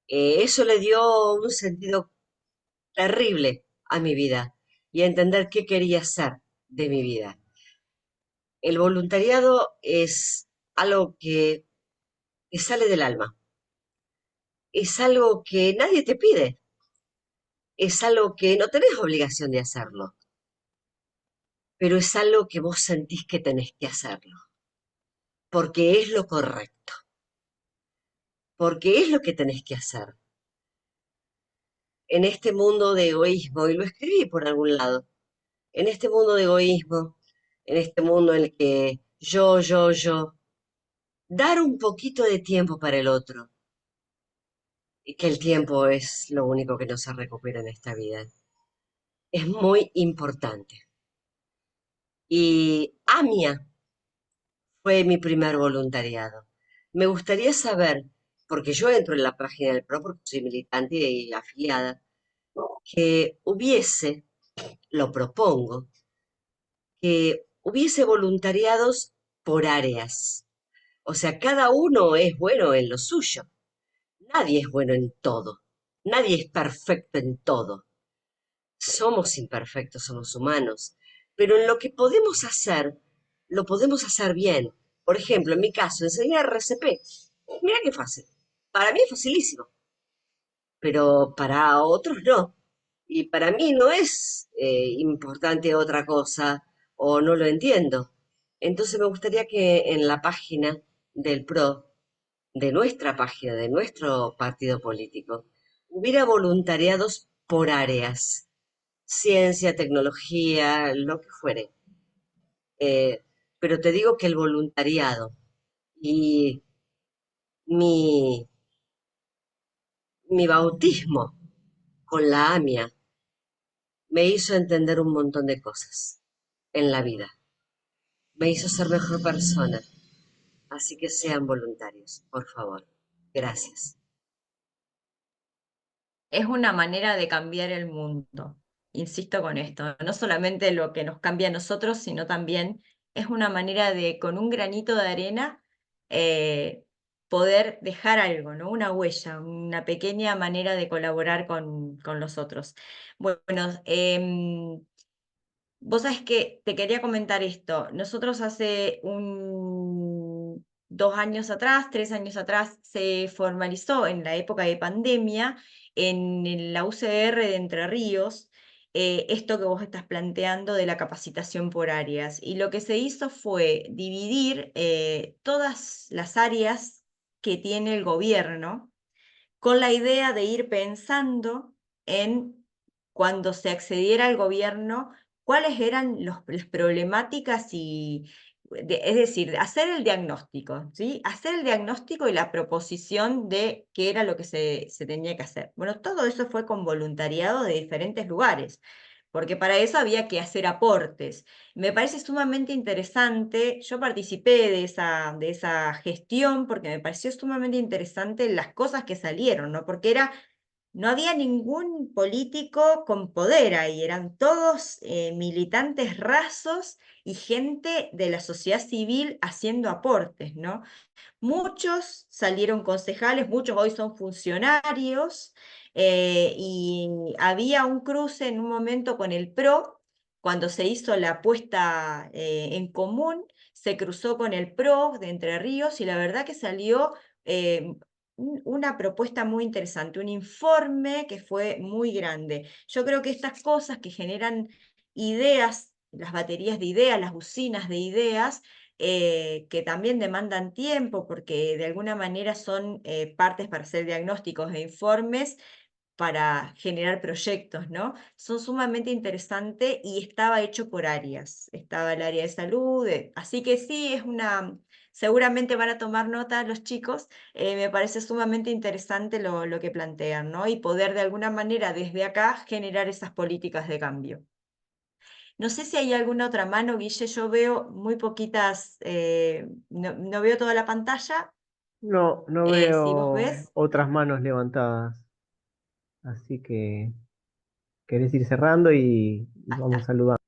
Eso le dio un sentido terrible a mi vida y a entender qué quería hacer de mi vida. El voluntariado es algo que sale del alma. Es algo que nadie te pide. Es algo que no tenés obligación de hacerlo, pero es algo que vos sentís que tenés que hacerlo, porque es lo correcto, porque es lo que tenés que hacer. En este mundo de egoísmo, y lo escribí por algún lado, en este mundo de egoísmo, en este mundo en el que yo, dar un poquito de tiempo para el otro, y que el tiempo es lo único que no se recupera en esta vida, es muy importante. Y AMIA fue mi primer voluntariado. Me gustaría saber, porque yo entro en la página del PRO porque soy militante y afiliada, que hubiese, lo propongo, que hubiese voluntariados por áreas. O sea, cada uno es bueno en lo suyo. Nadie es bueno en todo. Nadie es perfecto en todo. Somos imperfectos, somos humanos. Pero en lo que podemos hacer, lo podemos hacer bien. Por ejemplo, en mi caso, enseñar RCP. Mira qué fácil. Para mí es facilísimo, pero para otros no. Y para mí no es importante otra cosa o no lo entiendo. Entonces me gustaría que en la página del PRO, de nuestra página, de nuestro partido político, hubiera voluntariados por áreas, ciencia, tecnología, lo que fuere. Eh, pero te digo que el voluntariado y mi, mi bautismo con la AMIA me hizo entender un montón de cosas en la vida. Me hizo ser mejor persona. Así que sean voluntarios, por favor. Gracias. Es una manera de cambiar el mundo. Insisto con esto, no solamente lo que nos cambia a nosotros, sino también es una manera de, con un granito de arena, poder dejar algo, ¿no? Una huella, una pequeña manera de colaborar con los otros. Bueno, vos sabés que te quería comentar esto. Nosotros hace 2 años atrás, 3 años atrás, se formalizó en la época de pandemia en la UCR de Entre Ríos, esto que vos estás planteando de la capacitación por áreas. Y lo que se hizo fue dividir todas las áreas que tiene el gobierno con la idea de ir pensando en, cuando se accediera al gobierno, cuáles eran las problemáticas y es decir, hacer el diagnóstico, ¿sí? Hacer el diagnóstico y la proposición de qué era lo que se tenía que hacer. Bueno, todo eso fue con voluntariado de diferentes lugares, porque para eso había que hacer aportes. Me parece sumamente interesante, yo participé de esa gestión porque me pareció sumamente interesante las cosas que salieron, ¿no? Porque no había ningún político con poder ahí, eran todos militantes rasos y gente de la sociedad civil haciendo aportes, ¿no? Muchos salieron concejales, muchos hoy son funcionarios, y había un cruce en un momento con el PRO, cuando se hizo la apuesta en común, se cruzó con el PRO de Entre Ríos y la verdad que salió una propuesta muy interesante, un informe que fue muy grande. Yo creo que estas cosas que generan ideas, las baterías de ideas, las usinas de ideas, que también demandan tiempo porque de alguna manera son partes para hacer diagnósticos e informes para generar proyectos, ¿no? Son sumamente interesantes y estaba hecho por áreas. Estaba el área de salud, así que sí, seguramente van a tomar nota los chicos. Me parece sumamente interesante lo que plantean, ¿no? Y poder de alguna manera desde acá generar esas políticas de cambio. No sé si hay alguna otra mano, Guille, yo veo muy poquitas, no veo toda la pantalla. No, no Si vos veo ves, otras manos levantadas. Así que querés ir cerrando y ahí vamos está. saludando.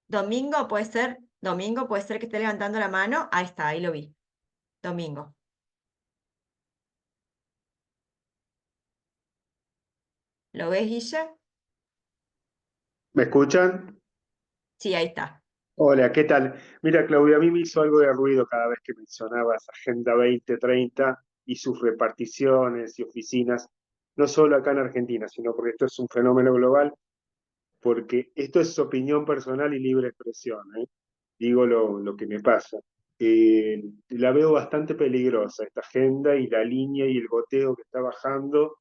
Domingo puede ser que esté levantando la mano. Ahí está, ahí lo vi. Domingo. ¿Lo ves, Guille? ¿Me escuchan? Sí, ahí está. Hola, ¿qué tal? Mira, Claudia, a mí me hizo algo de ruido cada vez que mencionabas Agenda 2030 y sus reparticiones y oficinas, no solo acá en Argentina, sino porque esto es un fenómeno global, porque esto es opinión personal y libre expresión, ¿eh? Digo lo que me pasa. La veo bastante peligrosa esta agenda y la línea y el goteo que está bajando,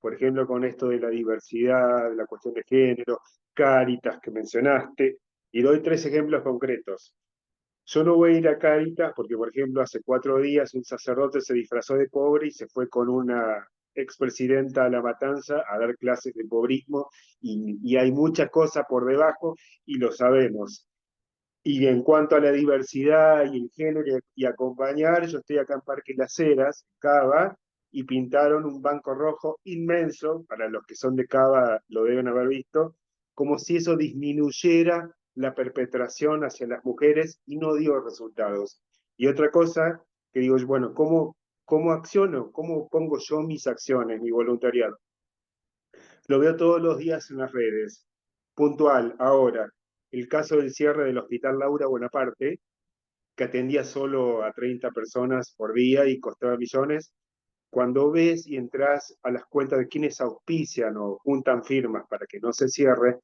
por ejemplo, con esto de la diversidad, la cuestión de género, Cáritas que mencionaste, y doy 3 ejemplos concretos. Yo no voy a ir a Cáritas porque, por ejemplo, hace 4 días un sacerdote se disfrazó de pobre y se fue con una expresidenta a La Matanza a dar clases de pobrismo y hay mucha cosa por debajo y lo sabemos. Y en cuanto a la diversidad y el género y acompañar, yo estoy acá en Parque Las Heras, Cava, y pintaron un banco rojo inmenso, para los que son de Cava lo deben haber visto, como si eso disminuyera la perpetración hacia las mujeres y no dio resultados. Y otra cosa que digo, bueno, ¿cómo acciono? ¿Cómo pongo yo mis acciones, mi voluntariado? Lo veo todos los días en las redes. Puntual, ahora, el caso del cierre del Hospital Laura Bonaparte, que atendía solo a 30 personas por día y costaba millones. Cuando ves y entras a las cuentas de quienes auspician o juntan firmas para que no se cierre,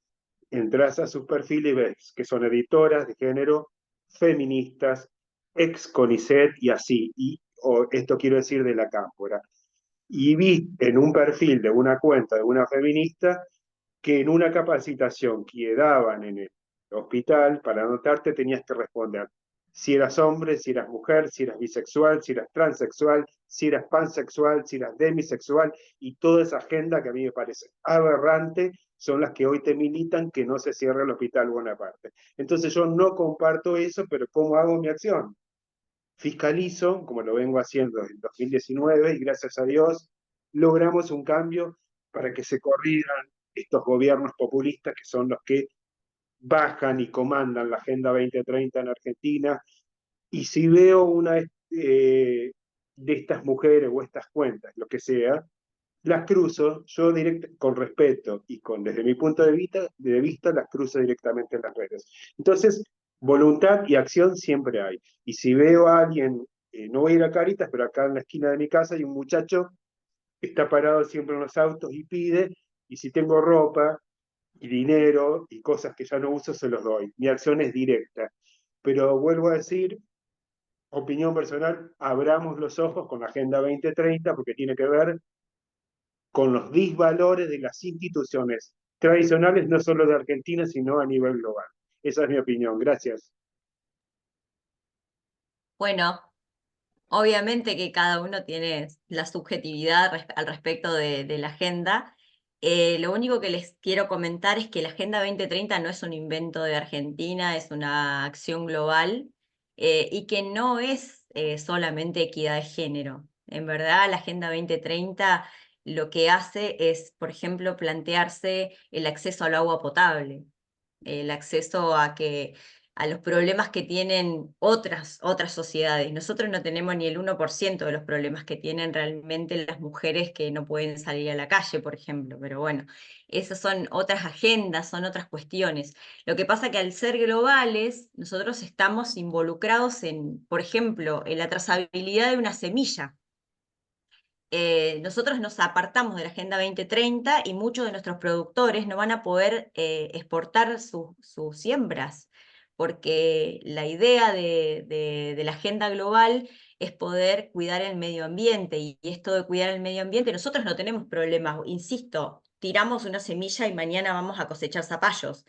entras a sus perfiles y ves que son editoras de género, feministas, ex CONICET y así. O esto quiero decir de la Cámpora. Y vi en un perfil de una cuenta de una feminista que en una capacitación que daban en el hospital, para anotarte tenías que responder si eras hombre, si eras mujer, si eras bisexual, si eras transexual, si eras pansexual, si eras demisexual, y toda esa agenda que a mí me parece aberrante son las que hoy te militan que no se cierre el Hospital Bonaparte. Entonces yo no comparto eso, pero ¿cómo hago mi acción? Fiscalizo, como lo vengo haciendo desde el 2019, y gracias a Dios logramos un cambio para que se corrieran estos gobiernos populistas que son los que bajan y comandan la Agenda 2030 en Argentina. Y si veo una de estas mujeres o estas cuentas, lo que sea, las cruzo yo con respeto y desde mi punto de vista las cruzo directamente en las redes. Entonces, voluntad y acción siempre hay. Y si veo a alguien, no voy a ir a Caritas, pero acá en la esquina de mi casa hay un muchacho que está parado siempre en los autos y pide, y si tengo ropa y dinero y cosas que ya no uso, se los doy. Mi acción es directa. Pero vuelvo a decir, opinión personal, abramos los ojos con la Agenda 2030 porque tiene que ver con los disvalores de las instituciones tradicionales, no solo de Argentina, sino a nivel global. Esa es mi opinión. Gracias. Bueno, obviamente que cada uno tiene la subjetividad al respecto de la agenda. Lo único que les quiero comentar es que la Agenda 2030 no es un invento de Argentina, es una acción global y que no es solamente equidad de género. En verdad, la Agenda 2030 lo que hace es, por ejemplo, plantearse el acceso al agua potable, el acceso a los problemas que tienen otras sociedades. Nosotros no tenemos ni el 1% de los problemas que tienen realmente las mujeres que no pueden salir a la calle, por ejemplo. Pero bueno, esas son otras agendas, son otras cuestiones. Lo que pasa que al ser globales, nosotros estamos involucrados en, por ejemplo, en la trazabilidad de una semilla. Nosotros nos apartamos de la Agenda 2030 y muchos de nuestros productores no van a poder exportar sus siembras, porque la idea de la agenda global es poder cuidar el medio ambiente, y esto de cuidar el medio ambiente, nosotros no tenemos problemas, insisto, tiramos una semilla y mañana vamos a cosechar zapallos.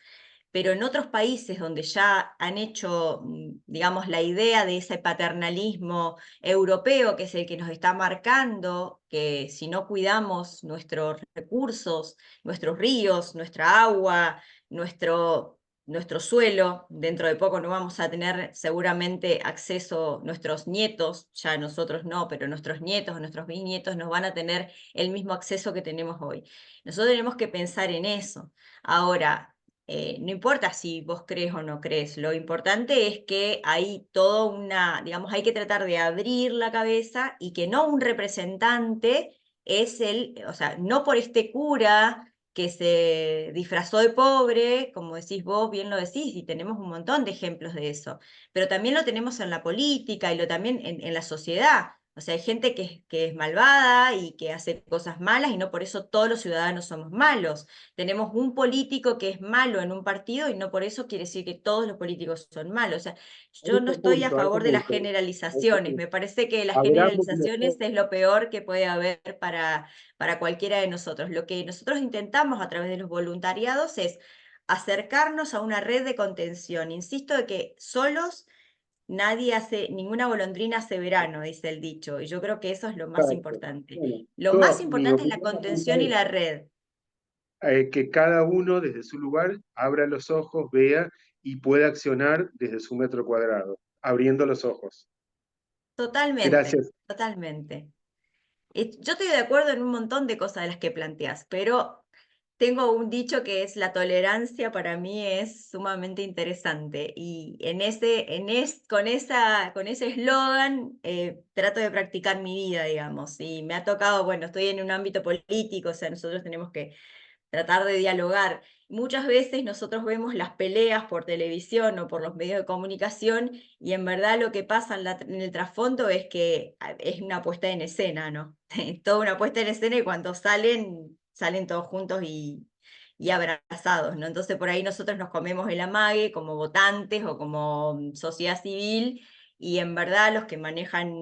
Pero en otros países donde ya han hecho, digamos, la idea de ese paternalismo europeo, que es el que nos está marcando, que si no cuidamos nuestros recursos, nuestros ríos, nuestra agua, nuestro suelo, dentro de poco no vamos a tener seguramente acceso, nuestros nietos, ya nosotros no, pero nuestros nietos o nuestros bisnietos no van a tener el mismo acceso que tenemos hoy. Nosotros tenemos que pensar en eso. Ahora, no importa si vos crees o no crees, lo importante es que hay toda una, digamos, hay que tratar de abrir la cabeza y que no un representante es o sea, no por este cura que se disfrazó de pobre, como decís vos, bien lo decís, y tenemos un montón de ejemplos de eso, pero también lo tenemos en la política y también en la sociedad. O sea, hay gente que es malvada y que hace cosas malas y no por eso todos los ciudadanos somos malos. Tenemos un político que es malo en un partido y no por eso quiere decir que todos los políticos son malos. O sea, A yo no ese estoy a punto, a ese favor de las punto, a ese generalizaciones. punto. Me parece que las Abramos generalizaciones mejor. es lo peor que puede haber para cualquiera de nosotros. Lo que nosotros intentamos a través de los voluntariados es acercarnos a una red de contención. Insisto de que solos nadie hace, ninguna golondrina hace verano, dice el dicho, y yo creo que eso es lo más Exacto. importante. Bueno, Lo más mi importante es la opinión apunta a contención y eso. la red. Que cada uno desde su lugar abra los ojos, vea y pueda accionar desde su metro cuadrado, abriendo los ojos. Totalmente, Gracias. totalmente. Yo estoy de acuerdo en un montón de cosas de las que planteas, pero tengo un dicho que es la tolerancia para mí es sumamente interesante y con ese eslogan trato de practicar mi vida, digamos, y me ha tocado, bueno, estoy en un ámbito político, o sea, nosotros tenemos que tratar de dialogar. Muchas veces nosotros vemos las peleas por televisión o por los medios de comunicación y en verdad lo que pasa en el trasfondo es que es una puesta en escena, ¿no? Toda una puesta en escena y cuando salen todos juntos y abrazados, ¿no? Entonces por ahí nosotros nos comemos el amague como votantes o como sociedad civil y en verdad los que manejan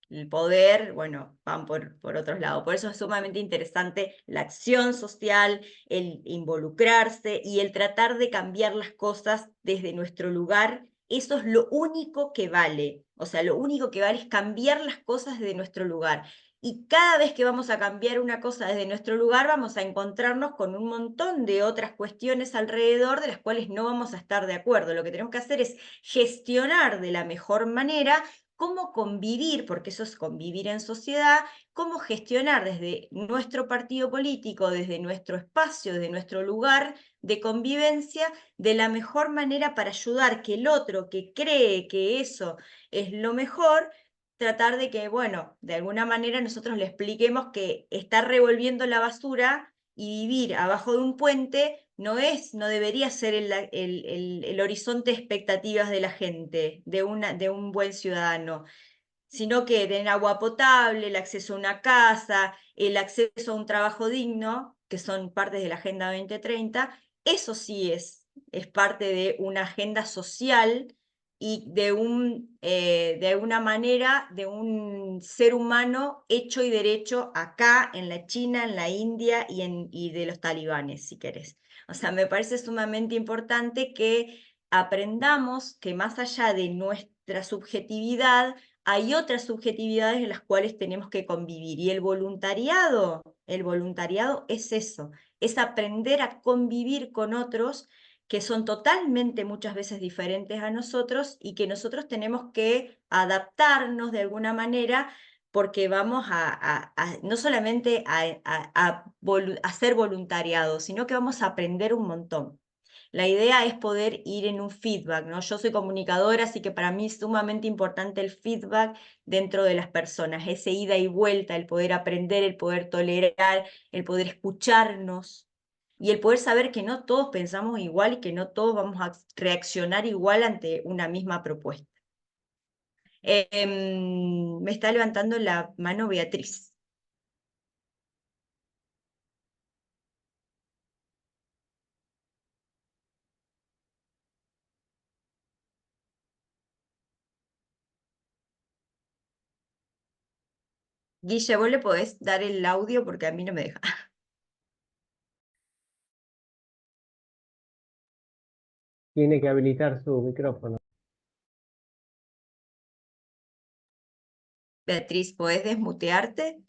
el poder, bueno, van por otros lados. Por eso es sumamente interesante la acción social, el involucrarse y el tratar de cambiar las cosas desde nuestro lugar. Eso es lo único que vale. O sea, lo único que vale es cambiar las cosas desde nuestro lugar. Y cada vez que vamos a cambiar una cosa desde nuestro lugar, vamos a encontrarnos con un montón de otras cuestiones alrededor de las cuales no vamos a estar de acuerdo. Lo que tenemos que hacer es gestionar de la mejor manera cómo convivir, porque eso es convivir en sociedad, cómo gestionar desde nuestro partido político, desde nuestro espacio, desde nuestro lugar de convivencia, de la mejor manera para ayudar que el otro que cree que eso es lo mejor, tratar de que, bueno, de alguna manera nosotros le expliquemos que estar revolviendo la basura y vivir abajo de un puente no debería ser el horizonte de expectativas de la gente, de un buen ciudadano, sino que tener agua potable, el acceso a una casa, el acceso a un trabajo digno, que son partes de la Agenda 2030, eso sí es parte de una agenda social y de alguna manera, de un ser humano hecho y derecho acá, en la China, en la India y de los talibanes, si querés. O sea, me parece sumamente importante que aprendamos que más allá de nuestra subjetividad, hay otras subjetividades en las cuales tenemos que convivir. Y el voluntariado es eso, es aprender a convivir con otros que son totalmente muchas veces diferentes a nosotros y que nosotros tenemos que adaptarnos de alguna manera porque vamos no solamente a ser voluntariados, sino que vamos a aprender un montón. La idea es poder ir en un feedback, ¿no? Yo soy comunicadora, así que para mí es sumamente importante el feedback dentro de las personas, ese ida y vuelta, el poder aprender, el poder tolerar, el poder escucharnos y el poder saber que no todos pensamos igual y que no todos vamos a reaccionar igual ante una misma propuesta. Me está levantando la mano Beatriz. Guille, ¿vos le podés dar el audio? Porque a mí no me deja. Tiene que habilitar su micrófono. Beatriz, ¿podés desmutearte?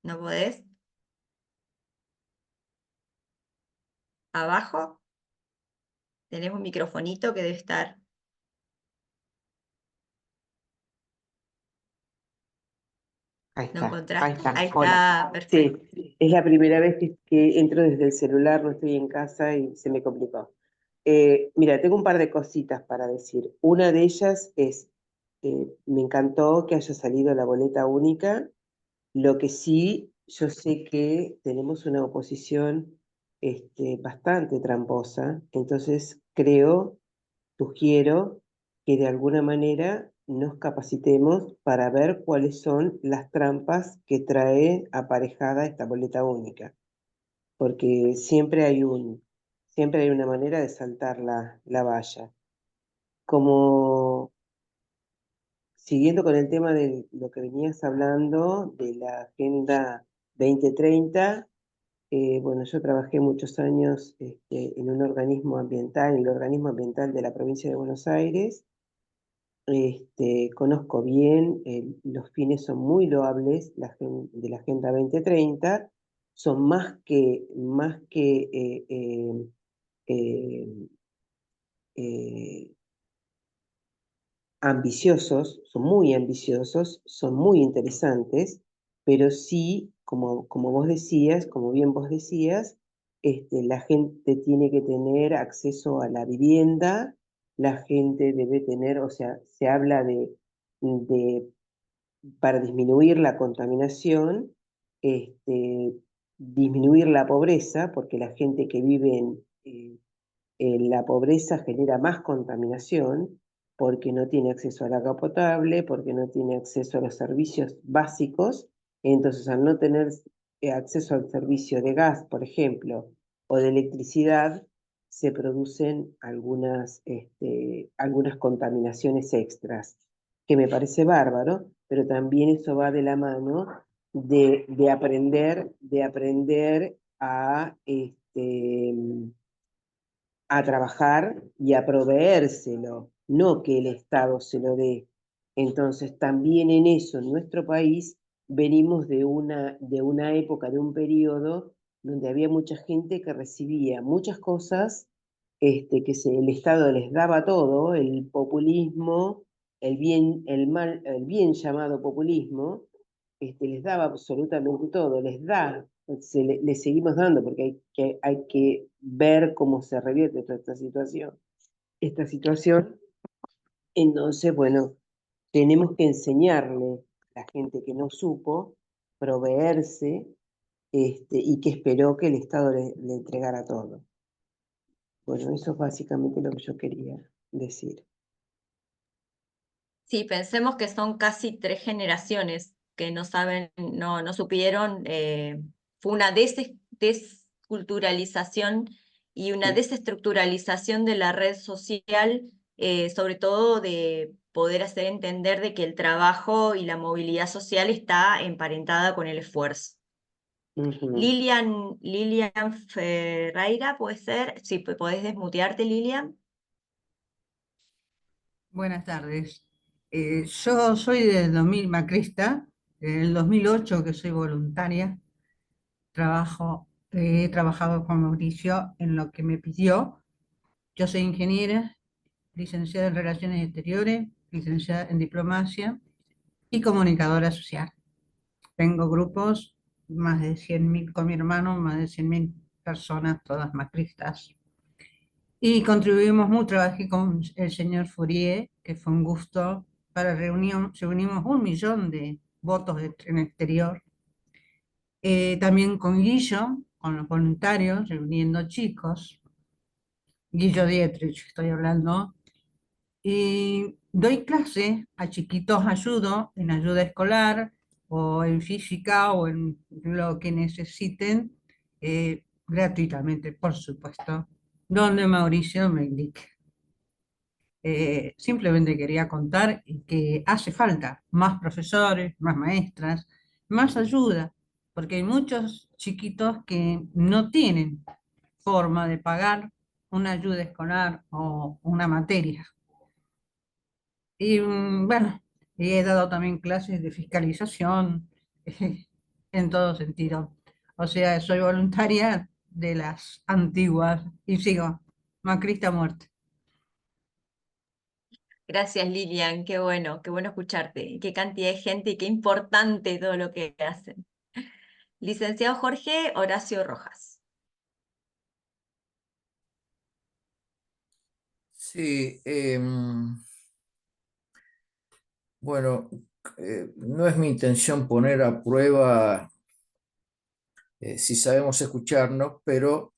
¿No podés? ¿Abajo? Tenés un microfonito que debe estar. Ahí ¿Lo está, ahí encontraste? está. Ahí Hola. está, perfecto. Sí, es la primera vez que entro desde el celular, no estoy en casa y se me complicó. Mira, tengo un par de cositas para decir. Una de ellas es, me encantó que haya salido la boleta única. Lo que sí, yo sé que tenemos una oposición bastante tramposa, entonces sugiero que de alguna manera nos capacitemos para ver cuáles son las trampas que trae aparejada esta boleta única, porque siempre hay una manera de saltar la valla. Como siguiendo con el tema de lo que venías hablando de la Agenda 2030, bueno, yo trabajé muchos años en un organismo ambiental, en el organismo ambiental de la provincia de Buenos Aires. Conozco bien, los fines son muy loables de la Agenda 2030, son más que eh, eh, ambiciosos, son muy interesantes, pero sí, como vos decías, como bien vos decías, la gente tiene que tener acceso a la vivienda, la gente debe tener, o sea, se habla de para disminuir la contaminación, disminuir la pobreza, porque la gente que vive la pobreza genera más contaminación porque no tiene acceso al agua potable, porque no tiene acceso a los servicios básicos. Entonces, al no tener acceso al servicio de gas, por ejemplo, o de electricidad, se producen algunas contaminaciones extras, que me parece bárbaro, pero también eso va de la mano de aprender a trabajar y a proveérselo, no que el Estado se lo dé. Entonces, también en eso, en nuestro país, venimos de una época, de un periodo donde había mucha gente que recibía muchas cosas, el Estado les daba todo, el populismo, el bien llamado populismo, les daba absolutamente todo, les seguimos dando, porque hay que ver cómo se revierte toda esta situación. Entonces, bueno, tenemos que enseñarle a la gente que no supo proveerse y que esperó que el Estado le entregara todo. Bueno, eso es básicamente lo que yo quería decir. Sí, pensemos que son casi 3 generaciones que no saben, no supieron, fue una desculturalización y una Sí. desestructuralización de la red social, sobre todo de poder hacer entender de que el trabajo y la movilidad social está emparentada con el esfuerzo. Ujú. Lilian Ferreira, ¿puede ser? Sí, podés desmutearte, Lilian. Buenas tardes. Yo soy del 2000 macrista, en el 2008 que soy voluntaria, he trabajado con Mauricio en lo que me pidió. Yo soy ingeniera, licenciada en Relaciones Exteriores, licenciada en Diplomacia y comunicadora social. Tengo grupos, más de 100.000 con mi hermano, más de 100.000 personas, todas macristas. Y contribuimos mucho, trabajé con el señor Fourier, que fue un gusto. Reunimos 1 millón de votos en el exterior. También con Guillo, con los voluntarios, reuniendo chicos. Guillo Dietrich, estoy hablando. Y doy clase a chiquitos, ayudo en ayuda escolar o en física o en lo que necesiten, gratuitamente, por supuesto, donde Mauricio me indique. Simplemente quería contar que hace falta más profesores, más maestras, más ayuda, porque hay muchos chiquitos que no tienen forma de pagar una ayuda escolar o una materia. Y bueno, he dado también clases de fiscalización en todo sentido. O sea, soy voluntaria de las antiguas y sigo, macrista a muerte. Gracias, Lilian, qué bueno escucharte. Qué cantidad de gente y qué importante todo lo que hacen. Licenciado Jorge Horacio Rojas. Sí, bueno, no es mi intención poner a prueba si sabemos escucharnos, pero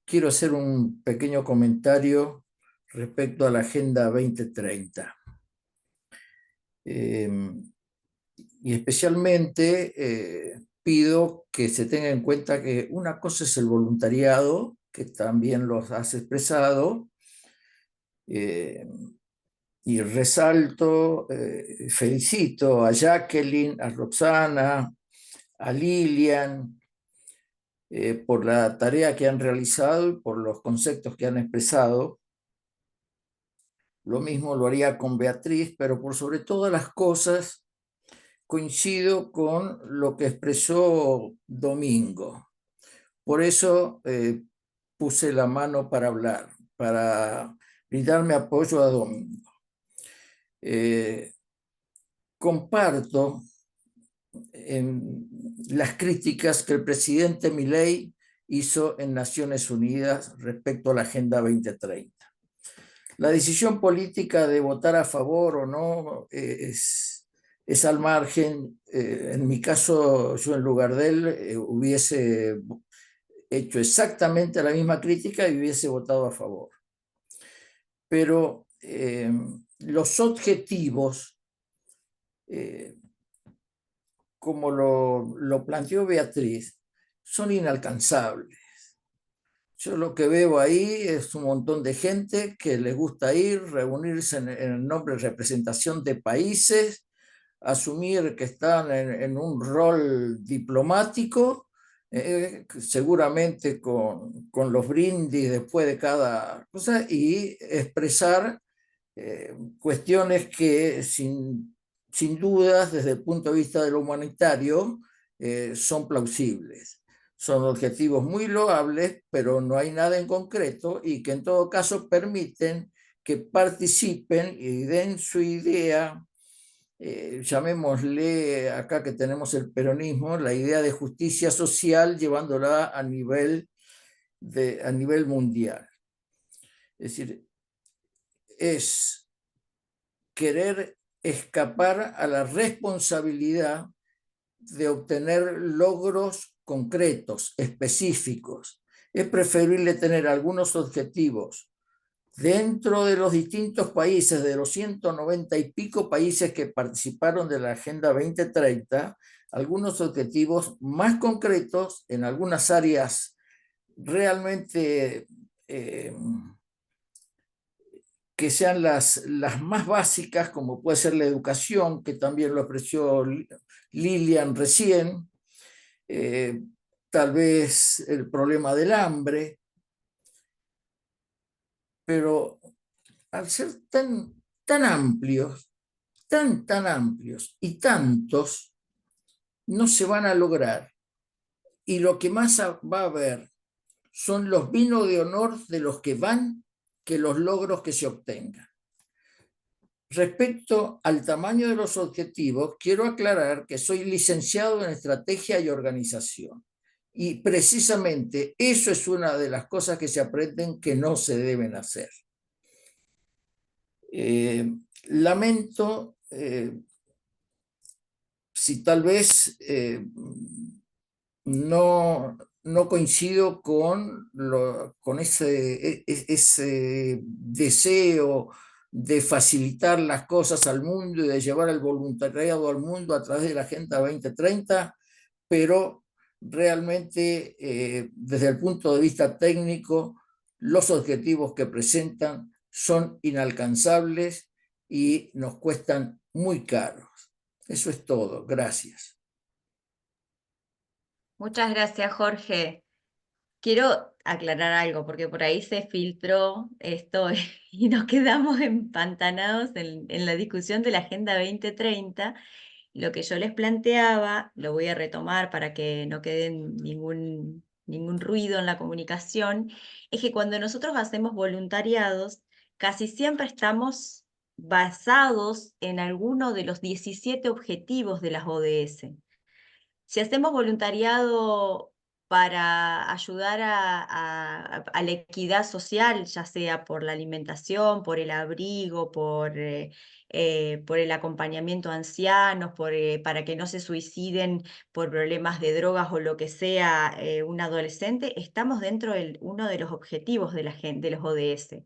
quiero hacer un pequeño comentario respecto a la Agenda 2030. Y especialmente pido que se tenga en cuenta que una cosa es el voluntariado, que también lo has expresado, y resalto, felicito a Jacqueline, a Roxana, a Lilian, por la tarea que han realizado y por los conceptos que han expresado. Lo mismo lo haría con Beatriz, pero por sobre todas las cosas coincido con lo que expresó Domingo. Por eso puse la mano para hablar, para brindarme apoyo a Domingo. Comparto en las críticas que el presidente Milei hizo en Naciones Unidas respecto a la Agenda 2030. La decisión política de votar a favor o no es al margen. En mi caso, yo en lugar de él hubiese hecho exactamente la misma crítica y hubiese votado a favor. Pero los objetivos, como lo planteó Beatriz, son inalcanzables. Yo lo que veo ahí es un montón de gente que les gusta ir, reunirse en el nombre de representación de países, asumir que están en un rol diplomático, seguramente con los brindis después de cada cosa, y expresar cuestiones que sin dudas desde el punto de vista de lo humanitario son plausibles. Son objetivos muy loables, pero no hay nada en concreto y que en todo caso permiten que participen y den su idea, llamémosle acá que tenemos el peronismo, la idea de justicia social llevándola a nivel mundial. Es decir, es querer escapar a la responsabilidad de obtener logros concretos, específicos. Es preferible tener algunos objetivos dentro de los distintos países, de los 190 y pico países que participaron de la Agenda 2030, algunos objetivos más concretos en algunas áreas realmente que sean las más básicas, como puede ser la educación, que también lo apreció Lilian recién, tal vez el problema del hambre, pero al ser tan amplios, tan amplios y tantos, no se van a lograr. Y lo que más va a haber son los vinos de honor de los que van que los logros que se obtengan. Respecto al tamaño de los objetivos, quiero aclarar que soy licenciado en estrategia y organización. Y precisamente eso es una de las cosas que se aprenden que no se deben hacer. Lamento si tal vez no coincido con ese deseo de facilitar las cosas al mundo y de llevar el voluntariado al mundo a través de la Agenda 2030, pero realmente desde el punto de vista técnico, los objetivos que presentan son inalcanzables y nos cuestan muy caros. Eso es todo. Gracias. Muchas gracias, Jorge. Quiero aclarar algo, porque por ahí se filtró esto y nos quedamos empantanados en la discusión de la Agenda 2030. Lo que yo les planteaba, lo voy a retomar para que no quede ningún ruido en la comunicación, es que cuando nosotros hacemos voluntariados, casi siempre estamos basados en alguno de los 17 objetivos de las ODS. Si hacemos voluntariado para ayudar a la equidad social, ya sea por la alimentación, por el abrigo, por el acompañamiento a ancianos, para que no se suiciden por problemas de drogas o lo que sea un adolescente, estamos dentro de uno de los objetivos de de los ODS.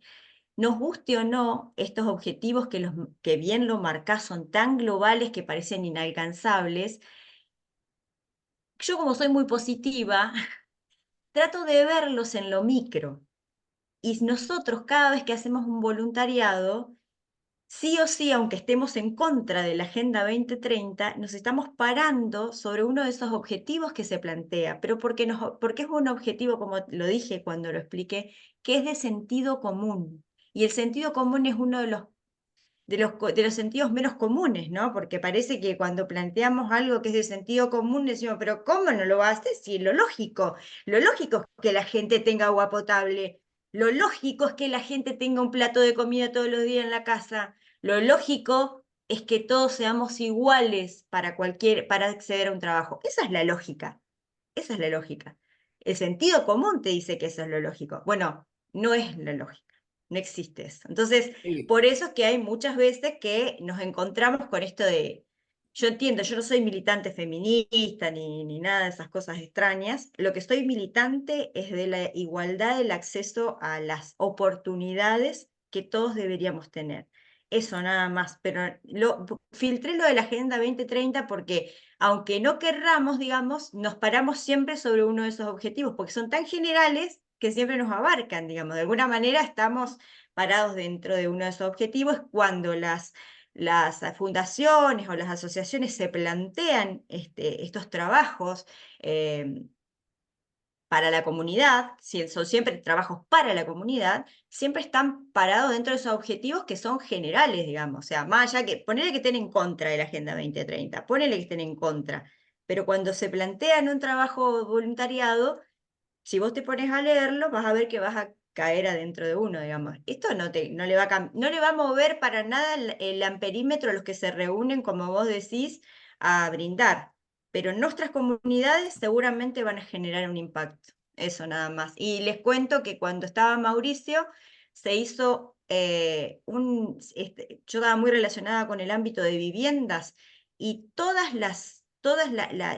Nos guste o no, estos objetivos que bien lo marcás son tan globales que parecen inalcanzables. Yo, como soy muy positiva, trato de verlos en lo micro. Y nosotros, cada vez que hacemos un voluntariado, sí o sí, aunque estemos en contra de la Agenda 2030, nos estamos parando sobre uno de esos objetivos que se plantea, pero porque es un objetivo, como lo dije cuando lo expliqué, que es de sentido común. Y el sentido común es uno de los sentidos menos comunes, ¿no? Porque parece que cuando planteamos algo que es de sentido común decimos, pero ¿cómo no lo va a hacer? Si lo lógico es que la gente tenga agua potable, lo lógico es que la gente tenga un plato de comida todos los días en la casa, lo lógico es que todos seamos iguales para acceder a un trabajo. Esa es la lógica, esa es la lógica. El sentido común te dice que eso es lo lógico. Bueno, no es la lógica. No existe eso. Entonces, por eso es que hay muchas veces que nos encontramos con esto de, yo entiendo, yo no soy militante feminista ni nada de esas cosas extrañas, lo que soy militante es de la igualdad del acceso a las oportunidades que todos deberíamos tener. Eso nada más, pero filtré lo de la Agenda 2030 porque aunque no querramos, digamos, nos paramos siempre sobre uno de esos objetivos, porque son tan generales que siempre nos abarcan, digamos. De alguna manera estamos parados dentro de uno de esos objetivos cuando las fundaciones o las asociaciones se plantean estos trabajos para la comunidad, son siempre trabajos para la comunidad, siempre están parados dentro de esos objetivos que son generales, digamos. O sea, más allá que, ponele que estén en contra de la Agenda 2030, ponele que estén en contra, pero cuando se plantean un trabajo voluntariado, si vos te pones a leerlo, vas a ver que vas a caer adentro de uno, digamos. Esto no le va a mover para nada el amperímetro a los que se reúnen, como vos decís, a brindar. Pero en nuestras comunidades seguramente van a generar un impacto. Eso nada más. Y les cuento que cuando estaba Mauricio, se hizo yo estaba muy relacionada con el ámbito de viviendas y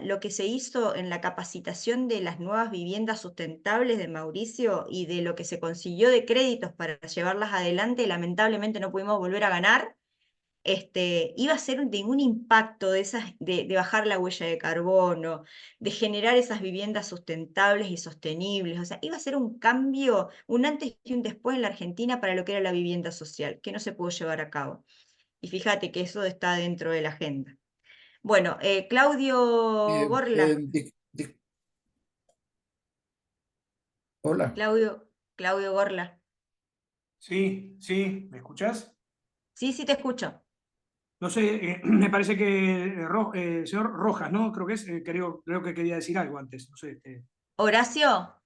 lo que se hizo en la capacitación de las nuevas viviendas sustentables de Mauricio y de lo que se consiguió de créditos para llevarlas adelante, lamentablemente no pudimos volver a ganar, iba a ser de un impacto de bajar la huella de carbono, de generar esas viviendas sustentables y sostenibles, o sea, iba a ser un cambio, un antes y un después en la Argentina para lo que era la vivienda social, que no se pudo llevar a cabo. Y fíjate que eso está dentro de la agenda. Bueno, Claudio Borla. Hola. Claudio Borla. Sí, sí, ¿me escuchás? Sí, sí te escucho. No sé, me parece que señor Rojas, ¿no? Creo que es, creo que quería decir algo antes, no sé. Horacio,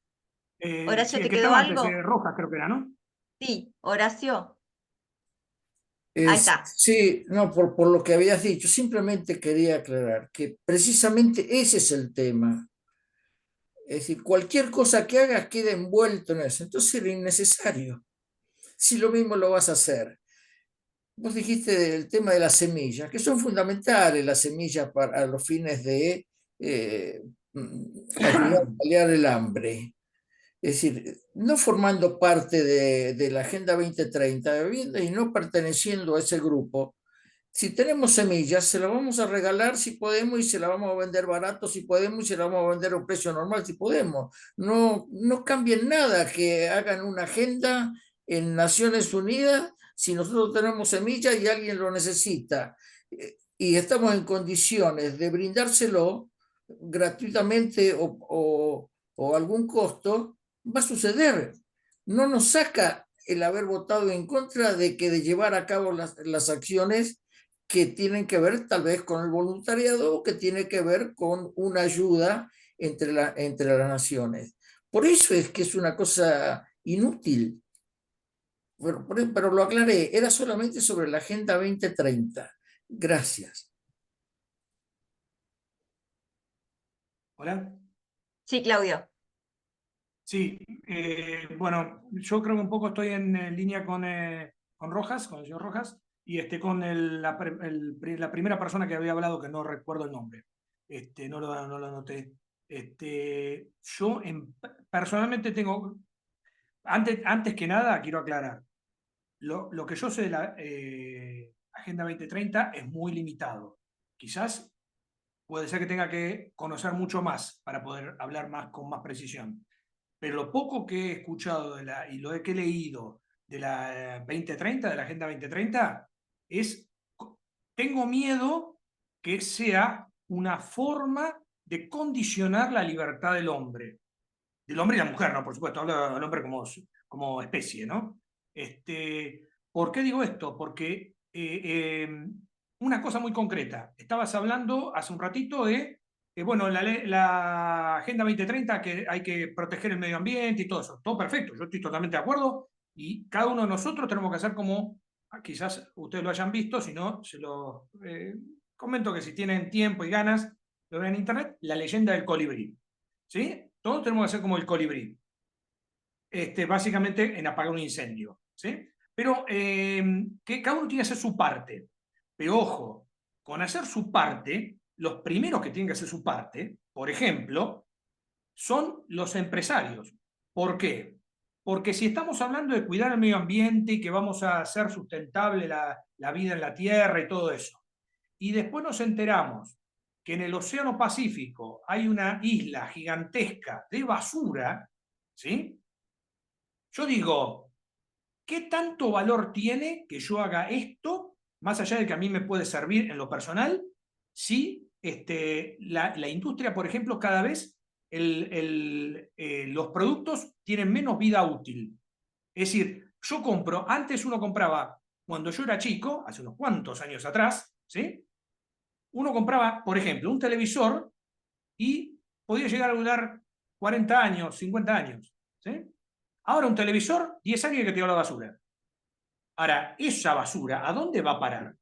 Sí, Horacio, el ¿te que quedó estaba antes, algo? Rojas creo que era, ¿no? Sí, Horacio, ahí está. Sí, no, por lo que habías dicho, simplemente quería aclarar que precisamente ese es el tema. Es decir, cualquier cosa que hagas queda envuelto en eso, entonces era innecesario. Si lo mismo lo vas a hacer. Vos dijiste el tema de las semillas, que son fundamentales las semillas para los fines de ayudar a paliar el hambre. Es decir, no formando parte de la Agenda 2030 y no perteneciendo a ese grupo, si tenemos semillas, se las vamos a regalar si podemos y se las vamos a vender barato si podemos y se las vamos a vender a un precio normal si podemos. No, no cambien nada que hagan una agenda en Naciones Unidas si nosotros tenemos semillas y alguien lo necesita y estamos en condiciones de brindárselo gratuitamente o algún costo, va a suceder. No nos saca el haber votado en contra de llevar a cabo las acciones que tienen que ver tal vez con el voluntariado o que tiene que ver con una ayuda entre las naciones. Por eso es que es una cosa inútil. Pero lo aclaré, era solamente sobre la Agenda 2030. Gracias. Hola. Sí, Claudio. Sí, bueno, yo creo que un poco estoy en línea con Rojas, con el señor Rojas, y con la primera persona que había hablado, que no recuerdo el nombre. No lo anoté. Yo personalmente tengo, antes que nada, quiero aclarar, lo que yo sé de la Agenda 2030 es muy limitado. Quizás puede ser que tenga que conocer mucho más para poder hablar más con más precisión. Pero lo poco que he escuchado y lo que he leído de la 2030, de la Agenda 2030, tengo miedo que sea una forma de condicionar la libertad del hombre y la mujer, ¿no? Por supuesto, habla del hombre como especie, ¿no? ¿Por qué digo esto? Porque una cosa muy concreta, estabas hablando hace un ratito de bueno, la Agenda 2030, que hay que proteger el medio ambiente y todo eso. Todo perfecto, yo estoy totalmente de acuerdo y cada uno de nosotros tenemos que hacer como, quizás ustedes lo hayan visto, si no, se lo comento que si tienen tiempo y ganas, lo ven en internet, la leyenda del colibrí. ¿Sí? Todos tenemos que hacer como el colibrí. Básicamente en apagar un incendio. ¿Sí? Pero que cada uno tiene que hacer su parte. Pero ojo, con hacer su parte, los primeros que tienen que hacer su parte, por ejemplo, son los empresarios. ¿Por qué? Porque si estamos hablando de cuidar el medio ambiente y que vamos a hacer sustentable la vida en la Tierra y todo eso, y después nos enteramos que en el Océano Pacífico hay una isla gigantesca de basura, ¿sí? Yo digo, ¿qué tanto valor tiene que yo haga esto, más allá de que a mí me puede servir en lo personal, si la industria, por ejemplo, cada vez los productos tienen menos vida útil? Es decir, antes uno compraba, cuando yo era chico, hace unos cuantos años atrás, ¿sí? Uno compraba, por ejemplo, un televisor y podía llegar a durar 40 años, 50 años. ¿Sí? Ahora un televisor, 10 años y que tiró a la basura. Ahora, esa basura, ¿a dónde va a parar?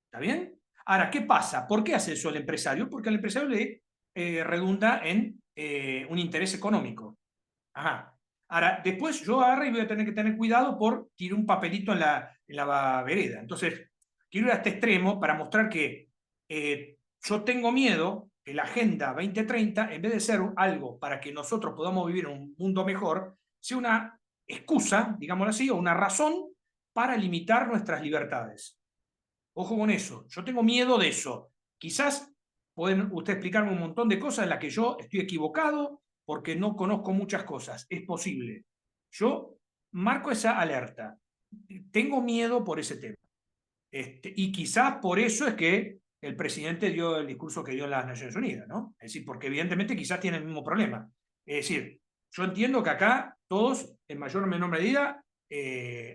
¿Está bien? Ahora, ¿qué pasa? ¿Por qué hace eso el empresario? Porque al empresario le redunda en un interés económico. Ajá. Ahora, después yo agarro y voy a tener que tener cuidado por tirar un papelito en la vereda. Entonces, quiero ir a este extremo para mostrar que yo tengo miedo que la Agenda 2030, en vez de ser algo para que nosotros podamos vivir en un mundo mejor, sea una excusa, digámoslo así, o una razón para limitar nuestras libertades. Ojo con eso. Yo tengo miedo de eso. Quizás pueden usted explicarme un montón de cosas en las que yo estoy equivocado porque no conozco muchas cosas. Es posible. Yo marco esa alerta. Tengo miedo por ese tema. Y quizás por eso es que el presidente dio el discurso que dio en las Naciones Unidas, ¿no? Es decir, porque evidentemente quizás tiene el mismo problema. Es decir, yo entiendo que acá todos, en mayor o menor medida,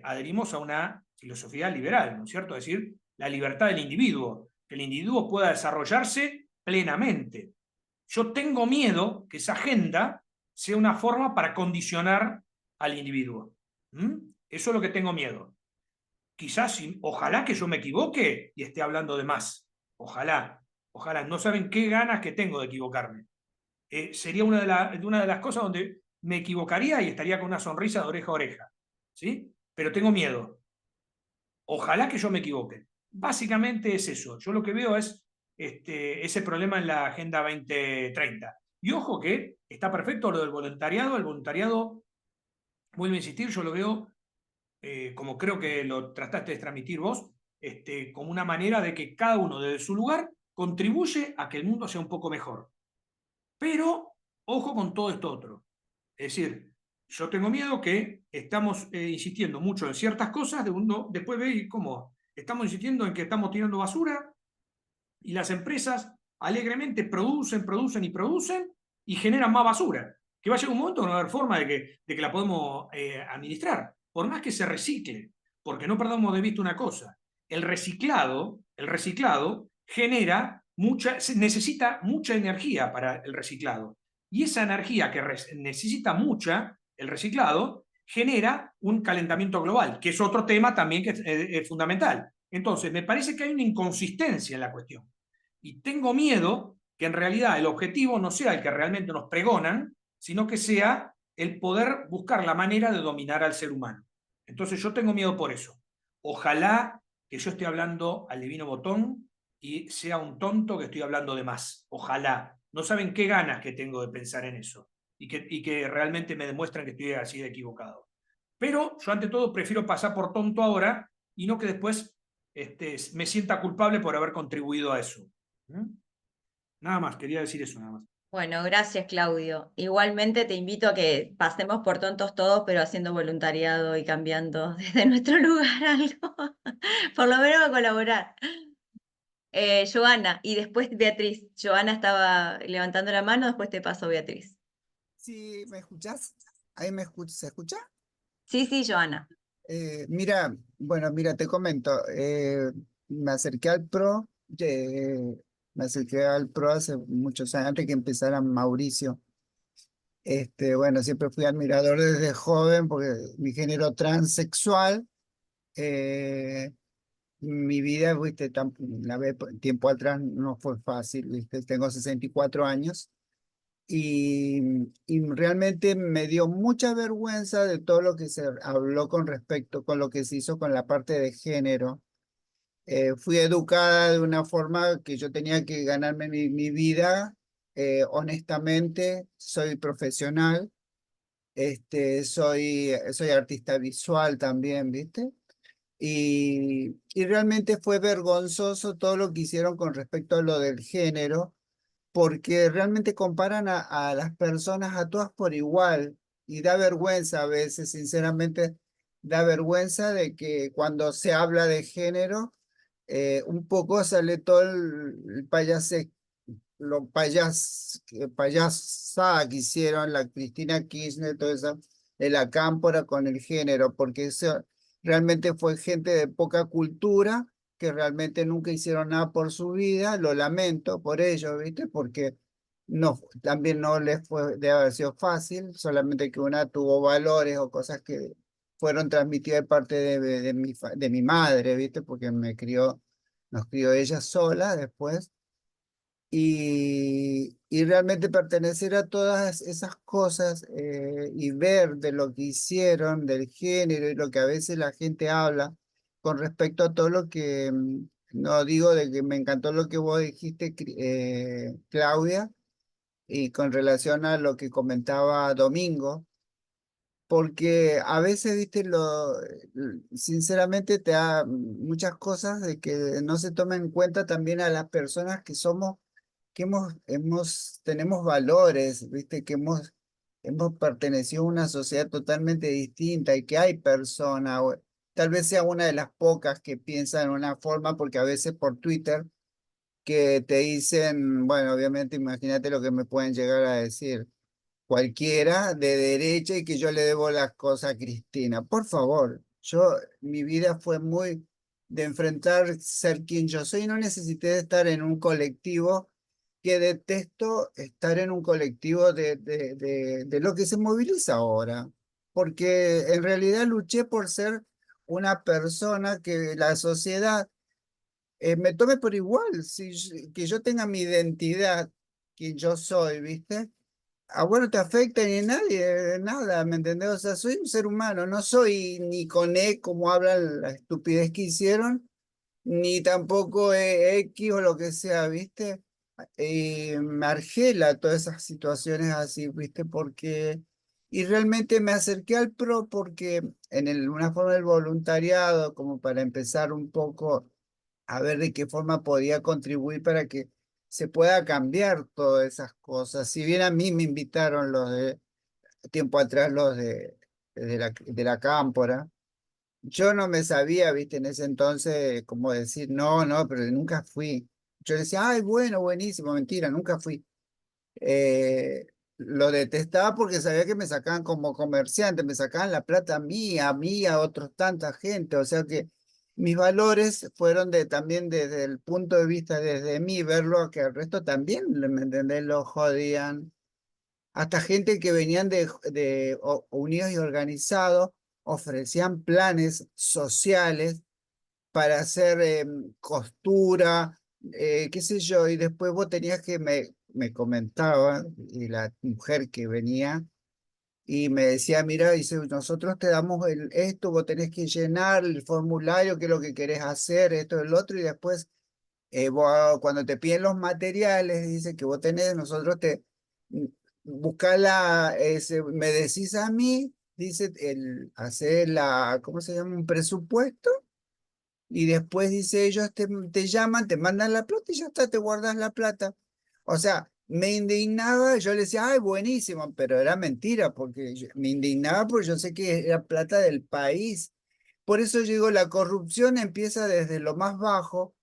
adherimos a una filosofía liberal, ¿no es cierto? Es decir, la libertad del individuo, que el individuo pueda desarrollarse plenamente. Yo tengo miedo que esa agenda sea una forma para condicionar al individuo. Eso es lo que tengo miedo. Quizás, ojalá que yo me equivoque y esté hablando de más. Ojalá, ojalá. No saben qué ganas que tengo de equivocarme. Sería una de las cosas donde me equivocaría y estaría con una sonrisa de oreja a oreja. ¿Sí? Pero tengo miedo. Ojalá que yo me equivoque. Básicamente es eso. Yo lo que veo es ese problema en la Agenda 2030. Y ojo que está perfecto lo del voluntariado. El voluntariado, vuelvo a insistir, yo lo veo, como creo que lo trataste de transmitir vos, como una manera de que cada uno desde su lugar contribuye a que el mundo sea un poco mejor. Pero, ojo con todo esto otro. Es decir, yo tengo miedo que estamos insistiendo mucho en ciertas cosas, después ve cómo estamos insistiendo en que estamos tirando basura y las empresas alegremente producen y generan más basura. Que va a llegar un momento que no va a haber forma de que la podemos administrar, por más que se recicle, porque no perdamos de vista una cosa. El reciclado necesita mucha energía para el reciclado. Y esa energía que necesita mucha, el reciclado, genera un calentamiento global, que es otro tema también que es fundamental. Entonces, me parece que hay una inconsistencia en la cuestión. Y tengo miedo que en realidad el objetivo no sea el que realmente nos pregonan, sino que sea el poder buscar la manera de dominar al ser humano. Entonces yo tengo miedo por eso. Ojalá que yo esté hablando al divino botón y sea un tonto que estoy hablando de más. Ojalá. No saben qué ganas que tengo de pensar en eso y que realmente me demuestran que estoy así de equivocado. Pero yo ante todo prefiero pasar por tonto ahora y no que después me sienta culpable por haber contribuido a eso. Nada más, quería decir eso nada más. Bueno, gracias, Claudio. Igualmente te invito a que pasemos por tontos todos, pero haciendo voluntariado y cambiando desde nuestro lugar algo. Por lo menos a colaborar. Joana, y después Beatriz. Joana estaba levantando la mano, después te paso Beatriz. Sí, ¿me escuchás? ¿Ahí se escucha? Sí, sí, Joana. Mira, bueno, mira, te comento, me acerqué al PRO, me acerqué al PRO hace muchos años, antes que empezara Mauricio. Bueno, siempre fui admirador desde joven porque mi género transexual, mi vida, viste, tiempo atrás no fue fácil, viste, tengo 64 años. Y realmente me dio mucha vergüenza de todo lo que se habló con respecto con lo que se hizo con la parte de género. Fui educada de una forma que yo tenía que ganarme mi vida honestamente. Soy profesional, soy artista visual también, ¿viste? Y realmente fue vergonzoso todo lo que hicieron con respecto a lo del género, porque realmente comparan a las personas a todas por igual y da vergüenza a veces, sinceramente, da vergüenza de que cuando se habla de género, un poco sale todo el payasada que hicieron la Cristina Kirchner, toda esa, de la cámpora con el género, porque eso realmente fue gente de poca cultura que realmente nunca hicieron nada por su vida. Lo lamento por ello, ¿viste? Porque no, también no les fue de haber sido fácil, solamente que una tuvo valores o cosas que fueron transmitidas de parte de mi madre, ¿viste? Porque nos crió ella sola después. Y realmente pertenecer a todas esas cosas y ver de lo que hicieron, del género y lo que a veces la gente habla con respecto a todo lo que, no digo de que me encantó lo que vos dijiste, Claudia, y con relación a lo que comentaba Domingo, porque a veces, viste, sinceramente te da muchas cosas de que no se tomen en cuenta también a las personas que somos que tenemos valores, ¿viste? Que hemos pertenecido a una sociedad totalmente distinta y que hay personas, tal vez sea una de las pocas que piensan de una forma, porque a veces por Twitter que te dicen, bueno, obviamente imagínate lo que me pueden llegar a decir. cualquiera de derecha y que yo le debo las cosas a Cristina. Por favor, mi vida fue muy de enfrentar ser quien yo soy. No necesité de estar en un colectivo que detesto estar en un colectivo de lo que se moviliza ahora, porque en realidad luché por ser una persona que la sociedad me tome por igual, que yo tenga mi identidad, quien yo soy, ¿viste? A vos no te afecta ni a nadie, nada, ¿me entendés? O sea, soy un ser humano, no soy ni Coné como hablan la estupidez que hicieron, ni tampoco X o lo que sea, ¿viste? Me argela todas esas situaciones así, ¿viste? Y realmente me acerqué al PRO porque una forma del voluntariado, como para empezar un poco a ver de qué forma podía contribuir para que se pueda cambiar todas esas cosas. Si bien a mí me invitaron tiempo atrás de la Cámpora, yo no me sabía, viste, en ese entonces, como decir, no, no, pero nunca fui. Yo decía, ay, bueno, buenísimo, mentira, nunca fui. Eh, lo detestaba porque sabía que me sacaban como comerciante, me sacaban la plata mía, otros tanta gente, o sea que mis valores fueron también desde el punto de vista, desde mí, verlo, que el resto también, ¿me entendés? Lo jodían. Hasta gente que venían unidos y organizados, ofrecían planes sociales para hacer costura, qué sé yo, y después vos tenías me comentaba, y la mujer que venía, y me decía, mira, dice, nosotros te damos esto, vos tenés que llenar el formulario, qué es lo que querés hacer, esto, el otro, y después, cuando te piden los materiales, dice que vos tenés, nosotros mm, me decís a mí, dice, hacer ¿cómo se llama? Un presupuesto, y después dice, ellos te llaman, te mandan la plata y ya está, te guardas la plata. O sea, me indignaba, yo le decía, ay, buenísimo, pero era mentira, porque me indignaba porque yo sé que era plata del país. Por eso yo digo, la corrupción empieza desde lo más bajo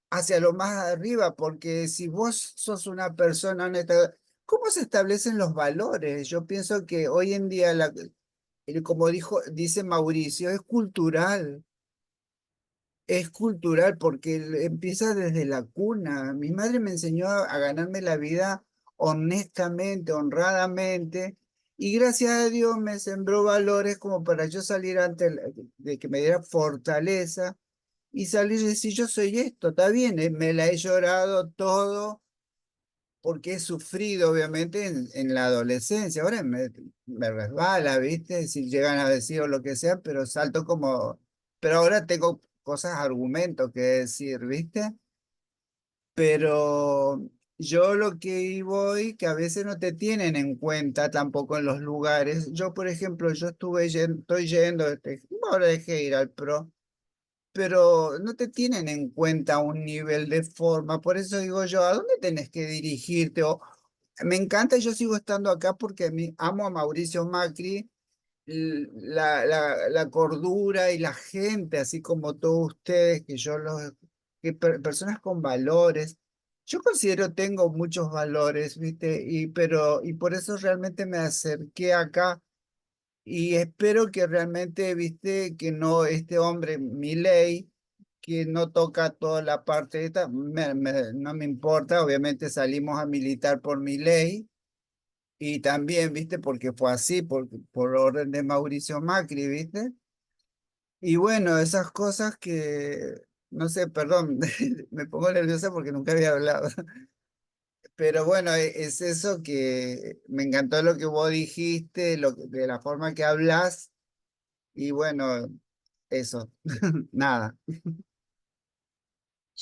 hacia lo más arriba, porque si vos sos una persona honesta, ¿cómo se establecen los valores? Yo pienso que hoy en día, como dice Mauricio, es cultural. Es cultural porque empieza desde la cuna. Mi madre me enseñó a ganarme la vida honestamente, honradamente, y gracias a Dios me sembró valores como para yo salir de que me diera fortaleza y salir y decir, yo soy esto, está bien, me la he llorado todo porque he sufrido obviamente en la adolescencia. Ahora me resbala, ¿viste? Si llegan a decir o lo que sea, pero salto pero ahora tengo cosas, argumentos que decir, ¿viste? Pero yo lo que voy, que a veces no te tienen en cuenta tampoco en los lugares. Yo, por ejemplo, estoy yendo, ahora dejé de ir al PRO, pero no te tienen en cuenta un nivel de forma. Por eso digo yo, ¿a dónde tenés que dirigirte? Me encanta, yo sigo estando acá porque amo a Mauricio Macri, la cordura y la gente, así como todos ustedes, personas con valores. Yo considero tengo muchos valores, ¿viste? Y por eso realmente me acerqué acá y espero que realmente, ¿viste? Que no, este hombre, Milei, que no toca toda la parte de esta, no me importa, obviamente salimos a militar por Milei. Y también, ¿viste? Porque fue así, por orden de Mauricio Macri, ¿viste? Y bueno, esas cosas que, no sé, perdón, me pongo nerviosa porque nunca había hablado. Pero bueno, es eso que me encantó lo que vos dijiste, de la forma que hablas. Y bueno, eso, nada.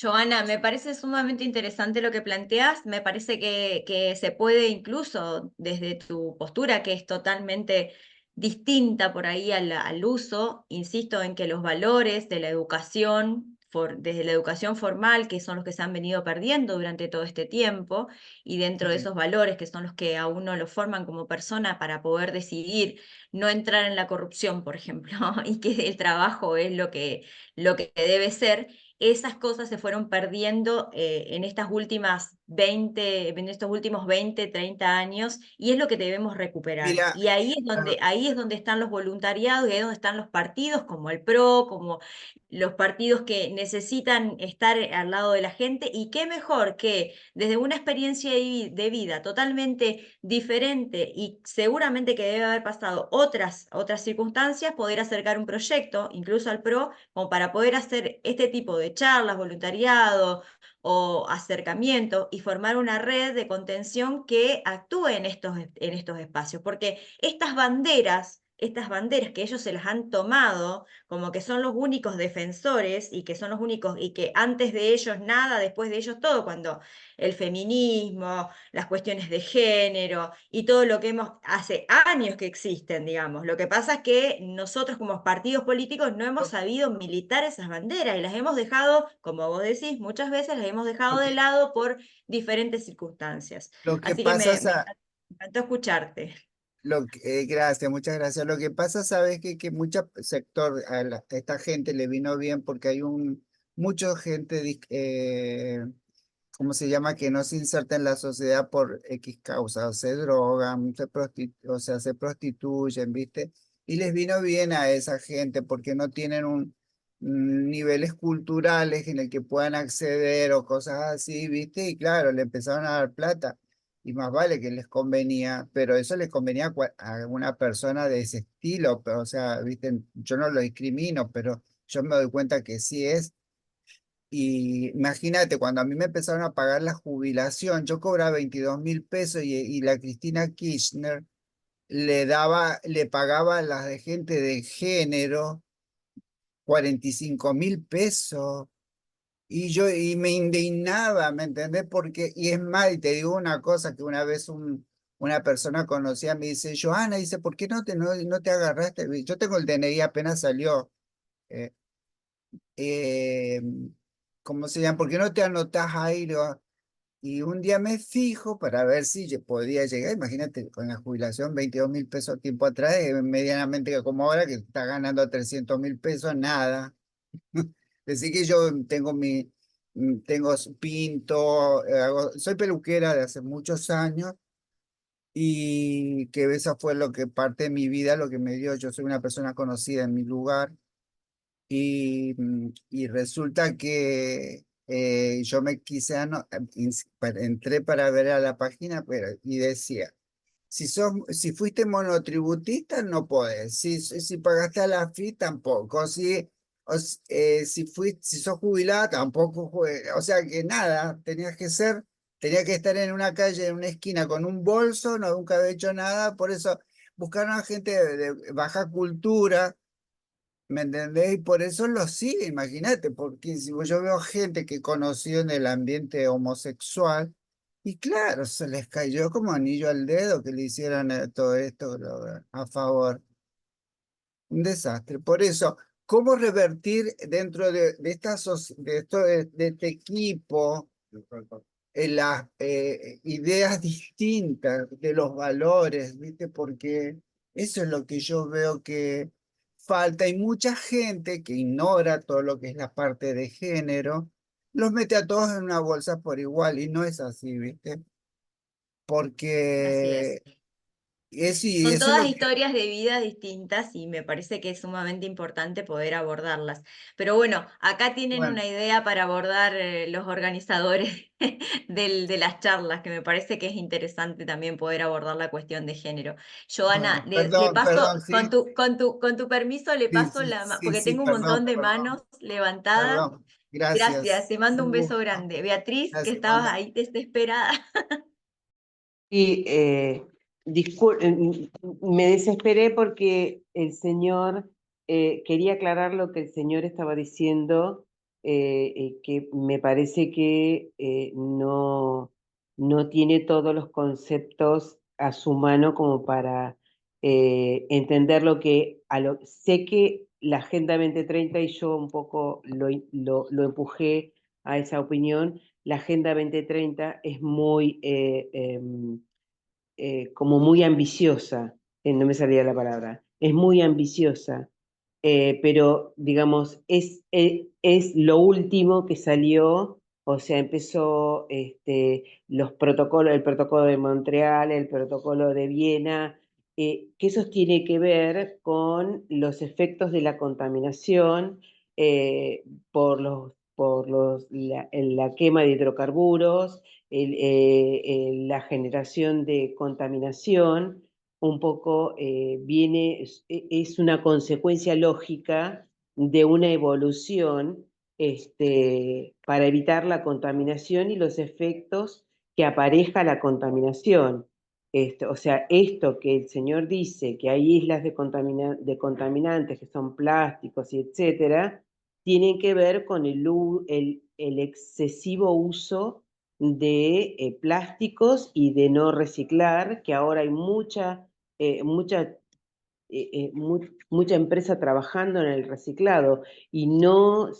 Joana, me parece sumamente interesante lo que planteas. Me parece que se puede incluso desde tu postura, que es totalmente distinta por ahí al uso, insisto en que los valores de la educación desde la educación formal, que son los que se han venido perdiendo durante todo este tiempo, y dentro de Sí. esos valores que son los que a uno lo forman como persona para poder decidir no entrar en la corrupción, por ejemplo, y que el trabajo es lo que debe ser. Esas cosas se fueron perdiendo en estos últimos 20, 30 años, y es lo que debemos recuperar. Mira, Y ahí es donde están los voluntariados, y ahí es donde están los partidos como el PRO, como los partidos que necesitan estar al lado de la gente, y qué mejor que desde una experiencia de vida totalmente diferente, y seguramente que debe haber pasado otras circunstancias, poder acercar un proyecto, incluso al PRO, como para poder hacer este tipo de charlas, voluntariado o acercamiento, y formar una red de contención que actúe en estos espacios, porque estas banderas que ellos se las han tomado como que son los únicos defensores, y que son los únicos, y que antes de ellos nada, después de ellos todo, cuando el feminismo, las cuestiones de género y todo lo que hace años que existen, digamos. Lo que pasa es que nosotros como partidos políticos no hemos sabido militar esas banderas, y las hemos dejado, como vos decís, muchas veces las hemos dejado lo de que, lado por diferentes circunstancias. lo que Así que pasa, me encantó escucharte. gracias, muchas gracias. Lo que pasa, sabes que mucho sector, a esta gente le vino bien porque hay mucha gente, ¿cómo se llama? Que no se inserta en la sociedad por X causa, o se drogan, o sea, se prostituyen, ¿viste? Y les vino bien a esa gente porque no tienen niveles culturales en el que puedan acceder o cosas así, ¿viste? Y claro, le empezaron a dar plata. Y más vale que les convenía, pero eso les convenía a una persona de ese estilo, pero, o sea, ¿viste? Yo no lo discrimino, pero yo me doy cuenta que sí es. Y imagínate, cuando a mí me empezaron a pagar la jubilación, yo cobraba 22.000 pesos y la Cristina Kirchner le pagaba a las de gente de género 45.000 pesos. Y me indignaba, ¿me entendés? Porque, y es más, y te digo una cosa, que una vez una persona conocida me dice, Johanna, dice, ¿por qué no te agarraste? Yo tengo el DNI, apenas salió. eh, eh, ¿Cómo se llama? ¿Por qué no te anotás ahí? Y un día me fijo para ver si yo podía llegar. Imagínate, con la jubilación, 22.000 pesos tiempo atrás, medianamente como ahora, que está ganando 300.000 pesos, nada. Decir que yo tengo pinto, soy peluquera de hace muchos años, y que esa fue lo que parte de mi vida, lo que me dio. Yo soy una persona conocida en mi lugar. Y resulta que yo me quise, entré para ver a la página, y decía, si fuiste monotributista, no podés. Si pagaste a la AFI, tampoco. Si sos jubilada, tampoco. O sea que nada, tenía que estar en una calle, en una esquina, con un bolso, no, nunca había hecho nada. Por eso buscaron a gente de baja cultura, ¿me entendés? Y por eso lo sigue, imagínate, porque si yo veo gente que he conocido en el ambiente homosexual, y claro, se les cayó como anillo al dedo que le hicieran todo esto a favor. Un desastre. Por eso, ¿cómo revertir dentro de de este equipo las ideas distintas de los valores, ¿viste? Porque eso es lo que yo veo que falta, y mucha gente que ignora todo lo que es la parte de género, los mete a todos en una bolsa por igual, y no es así, ¿viste? Así es. Porque y Son eso es todas lo que... historias de vida distintas, y me parece que es sumamente importante poder abordarlas. Pero bueno, acá tienen Bueno, una idea para abordar los organizadores de las charlas, que me parece que es interesante también poder abordar la cuestión de género. Joana, bueno, le perdón, paso, perdón, sí, con tu permiso, le sí, paso sí, sí, porque sí, tengo un perdón, montón de perdón, manos levantadas. perdón. Gracias, Gracias. te mando un Un beso gusto. grande. Beatriz, que Gracias, estabas manda. ahí desesperada. Y me desesperé porque el señor quería aclarar lo que el señor estaba diciendo, que me parece que no tiene todos los conceptos a su mano como para entender sé que la Agenda 2030, y yo un poco lo empujé a esa opinión. La Agenda 2030 es muy, como muy ambiciosa, no me salía la palabra, es muy ambiciosa, pero digamos, es lo último que salió. O sea, empezó los protocolos, el protocolo de Montreal, el protocolo de Viena, que eso tiene que ver con los efectos de la contaminación la quema de hidrocarburos, la generación de contaminación. Un poco es una consecuencia lógica de una evolución para evitar la contaminación y los efectos que apareja la contaminación. O sea, esto que el señor dice, que hay islas de contaminantes que son plásticos y etcétera, tienen que ver con el excesivo uso de plásticos y de no reciclar, que ahora hay mucha mucha empresa trabajando en el reciclado, y no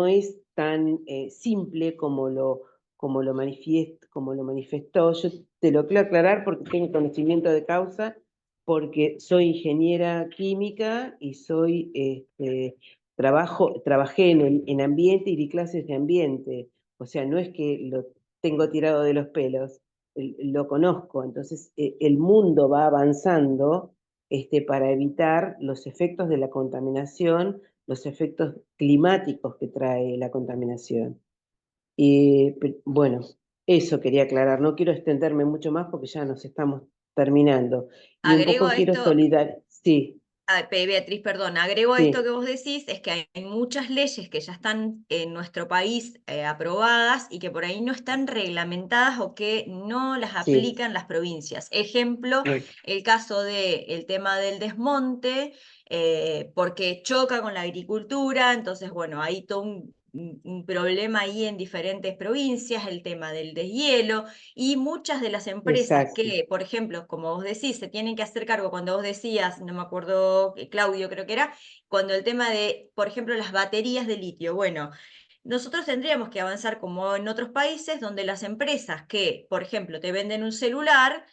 es tan simple como lo manifestó. Yo te lo quiero aclarar porque tengo conocimiento de causa, porque soy ingeniera química y trabajé en ambiente y di clases de ambiente. O sea, no es que lo tengo tirado de los pelos, lo conozco. Entonces, el mundo va avanzando para evitar los efectos de la contaminación, los efectos climáticos que trae la contaminación. Y bueno, eso quería aclarar. No quiero extenderme mucho más porque ya nos estamos terminando. Y un Agrego poco a quiero esto, sí, Beatriz, perdón, agrego a esto sí, que vos decís, es que hay muchas leyes que ya están en nuestro país aprobadas y que por ahí no están reglamentadas o que no las sí, aplican las provincias. Ejemplo, el caso del tema del desmonte, porque choca con la agricultura. Entonces, bueno, hay todo un problema ahí en diferentes provincias, el tema del deshielo, y muchas de las empresas exacto, que, por ejemplo, como vos decís, se tienen que hacer cargo, cuando vos decías, no me acuerdo, Claudio creo que era, cuando el tema de, por ejemplo, las baterías de litio. Bueno, nosotros tendríamos que avanzar como en otros países donde las empresas que, por ejemplo, te venden un celular,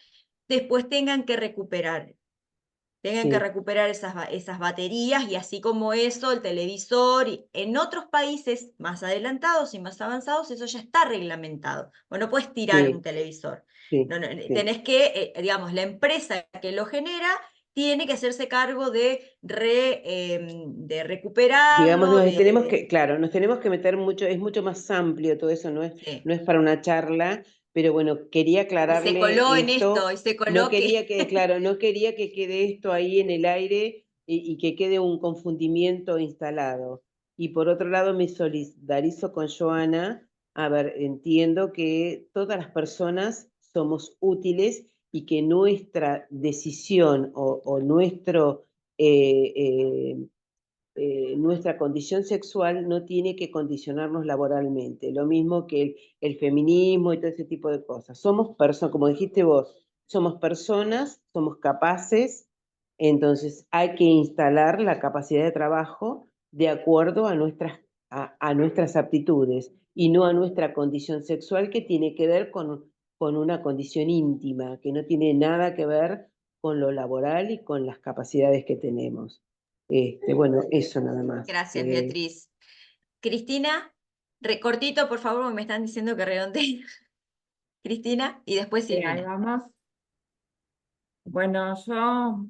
después tengan que sí, recuperar esas baterías, y así como eso, el televisor. Y en otros países más adelantados y más avanzados, eso ya está reglamentado. Bueno, no puedes tirar un sí, televisor. sí, No, no, sí. tenés que, digamos, la empresa que lo genera tiene que hacerse cargo de Digamos, recuperarlo, claro, nos tenemos que meter mucho, es mucho más amplio todo eso, sí. no es para una charla, pero bueno, quería Y se coló aclararle en esto, esto. y se No coló quería que... claro, no quería que quede esto ahí en el aire y que quede un confundimiento instalado. Y por otro lado, me solidarizo con Joana. A ver, entiendo que todas las personas somos útiles y que nuestra decisión o nuestra condición sexual no tiene que condicionarnos laboralmente. Lo mismo que el feminismo y todo ese tipo de cosas. Somos personas, como dijiste vos, somos personas, somos capaces. Entonces hay que instalar la capacidad de trabajo de acuerdo a nuestras aptitudes, y no a nuestra condición sexual, que tiene que ver con una condición íntima, que no tiene nada que ver con lo laboral y con las capacidades que tenemos. Bueno, eso nada más. Gracias, Beatriz. Cristina, recortito, por favor, porque me están diciendo que redondee. Cristina, y después Sí, ahí Silvina. vamos. Bueno, yo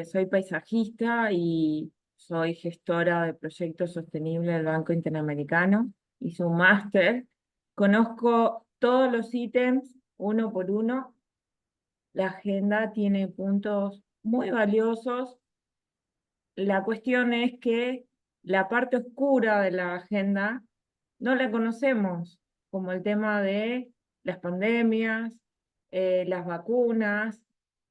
soy paisajista y soy gestora de proyectos sostenibles del Banco Interamericano. Hice un máster. Conozco todos los ítems uno por uno. La agenda tiene puntos muy valiosos. La cuestión es que la parte oscura de la agenda no la conocemos, como el tema de las pandemias, las vacunas,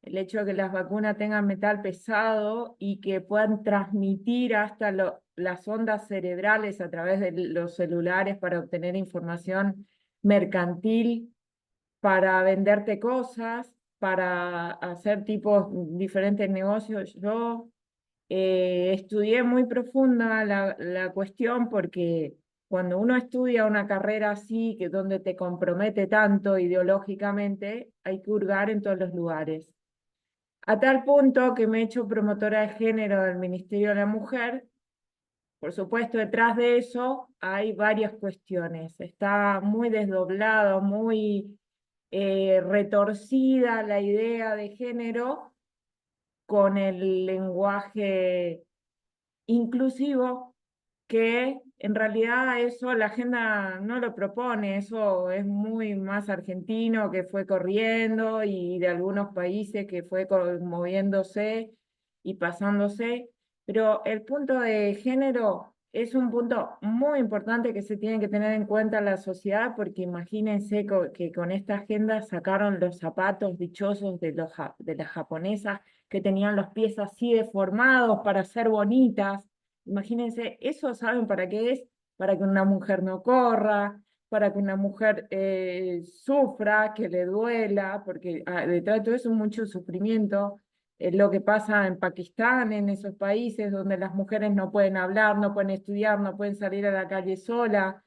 el hecho de que las vacunas tengan metal pesado y que puedan transmitir hasta las ondas cerebrales a través de los celulares para obtener información mercantil, para venderte cosas, para hacer tipos diferentes negocios. Yo estudié muy profunda la cuestión porque cuando uno estudia una carrera así, que donde te compromete tanto ideológicamente, hay que hurgar en todos los lugares. A tal punto que me he hecho promotora de género del Ministerio de la Mujer. Por supuesto, detrás de eso hay varias cuestiones. Está muy desdoblado, muy retorcida la idea de género con el lenguaje inclusivo, que en realidad eso la agenda no lo propone, eso es muy más argentino, que fue corriendo, y de algunos países que fue moviéndose y pasándose, pero el punto de género es un punto muy importante que se tiene que tener en cuenta la sociedad, porque imagínense que con esta agenda sacaron los zapatos dichosos de las japonesas, que tenían los pies así deformados para ser bonitas. Imagínense, eso saben para qué es, para que una mujer no corra, para que una mujer sufra, que le duela, porque detrás de todo eso mucho sufrimiento. Lo que pasa en Pakistán, en esos países donde las mujeres no pueden hablar, no pueden estudiar, no pueden salir a la calle sola.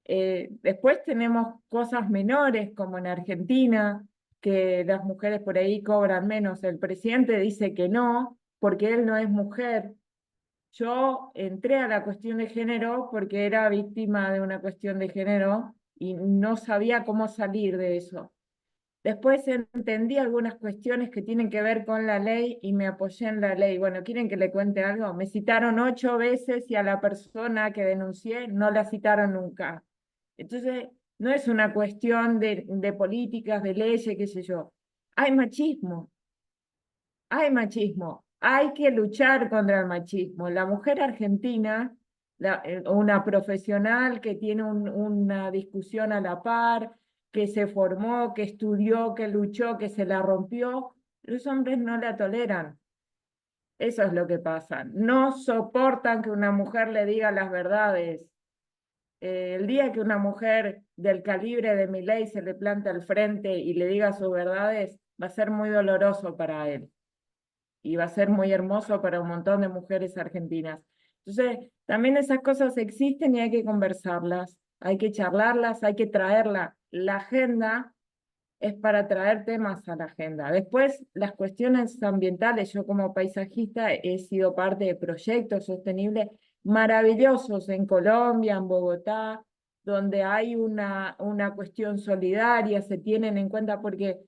Después tenemos cosas menores, como en Argentina, que las mujeres por ahí cobran menos. El presidente dice que no, porque él no es mujer. Yo entré a la cuestión de género porque era víctima de una cuestión de género y no sabía cómo salir de eso. Después entendí algunas cuestiones que tienen que ver con la ley y me apoyé en la ley. Bueno, ¿quieren que le cuente algo? Me citaron 8 veces y a la persona que denuncié no la citaron nunca. Entonces, no es una cuestión de políticas, de leyes, qué sé yo. Hay machismo. Hay machismo, hay que luchar contra el machismo. La mujer argentina, una profesional que tiene una discusión a la par, que se formó, que estudió, que luchó, que se la rompió, los hombres no la toleran. Eso es lo que pasa. No soportan que una mujer le diga las verdades. El día que una mujer del calibre de Milei se le planta al frente y le diga sus verdades, va a ser muy doloroso para él. Y va a ser muy hermoso para un montón de mujeres argentinas. Entonces, también esas cosas existen y hay que conversarlas, hay que charlarlas, hay que traerla. La agenda es para traer temas a la agenda. Después, las cuestiones ambientales, yo como paisajista he sido parte de proyectos sostenibles maravillosos en Colombia, en Bogotá, donde hay una cuestión solidaria, se tienen en cuenta porque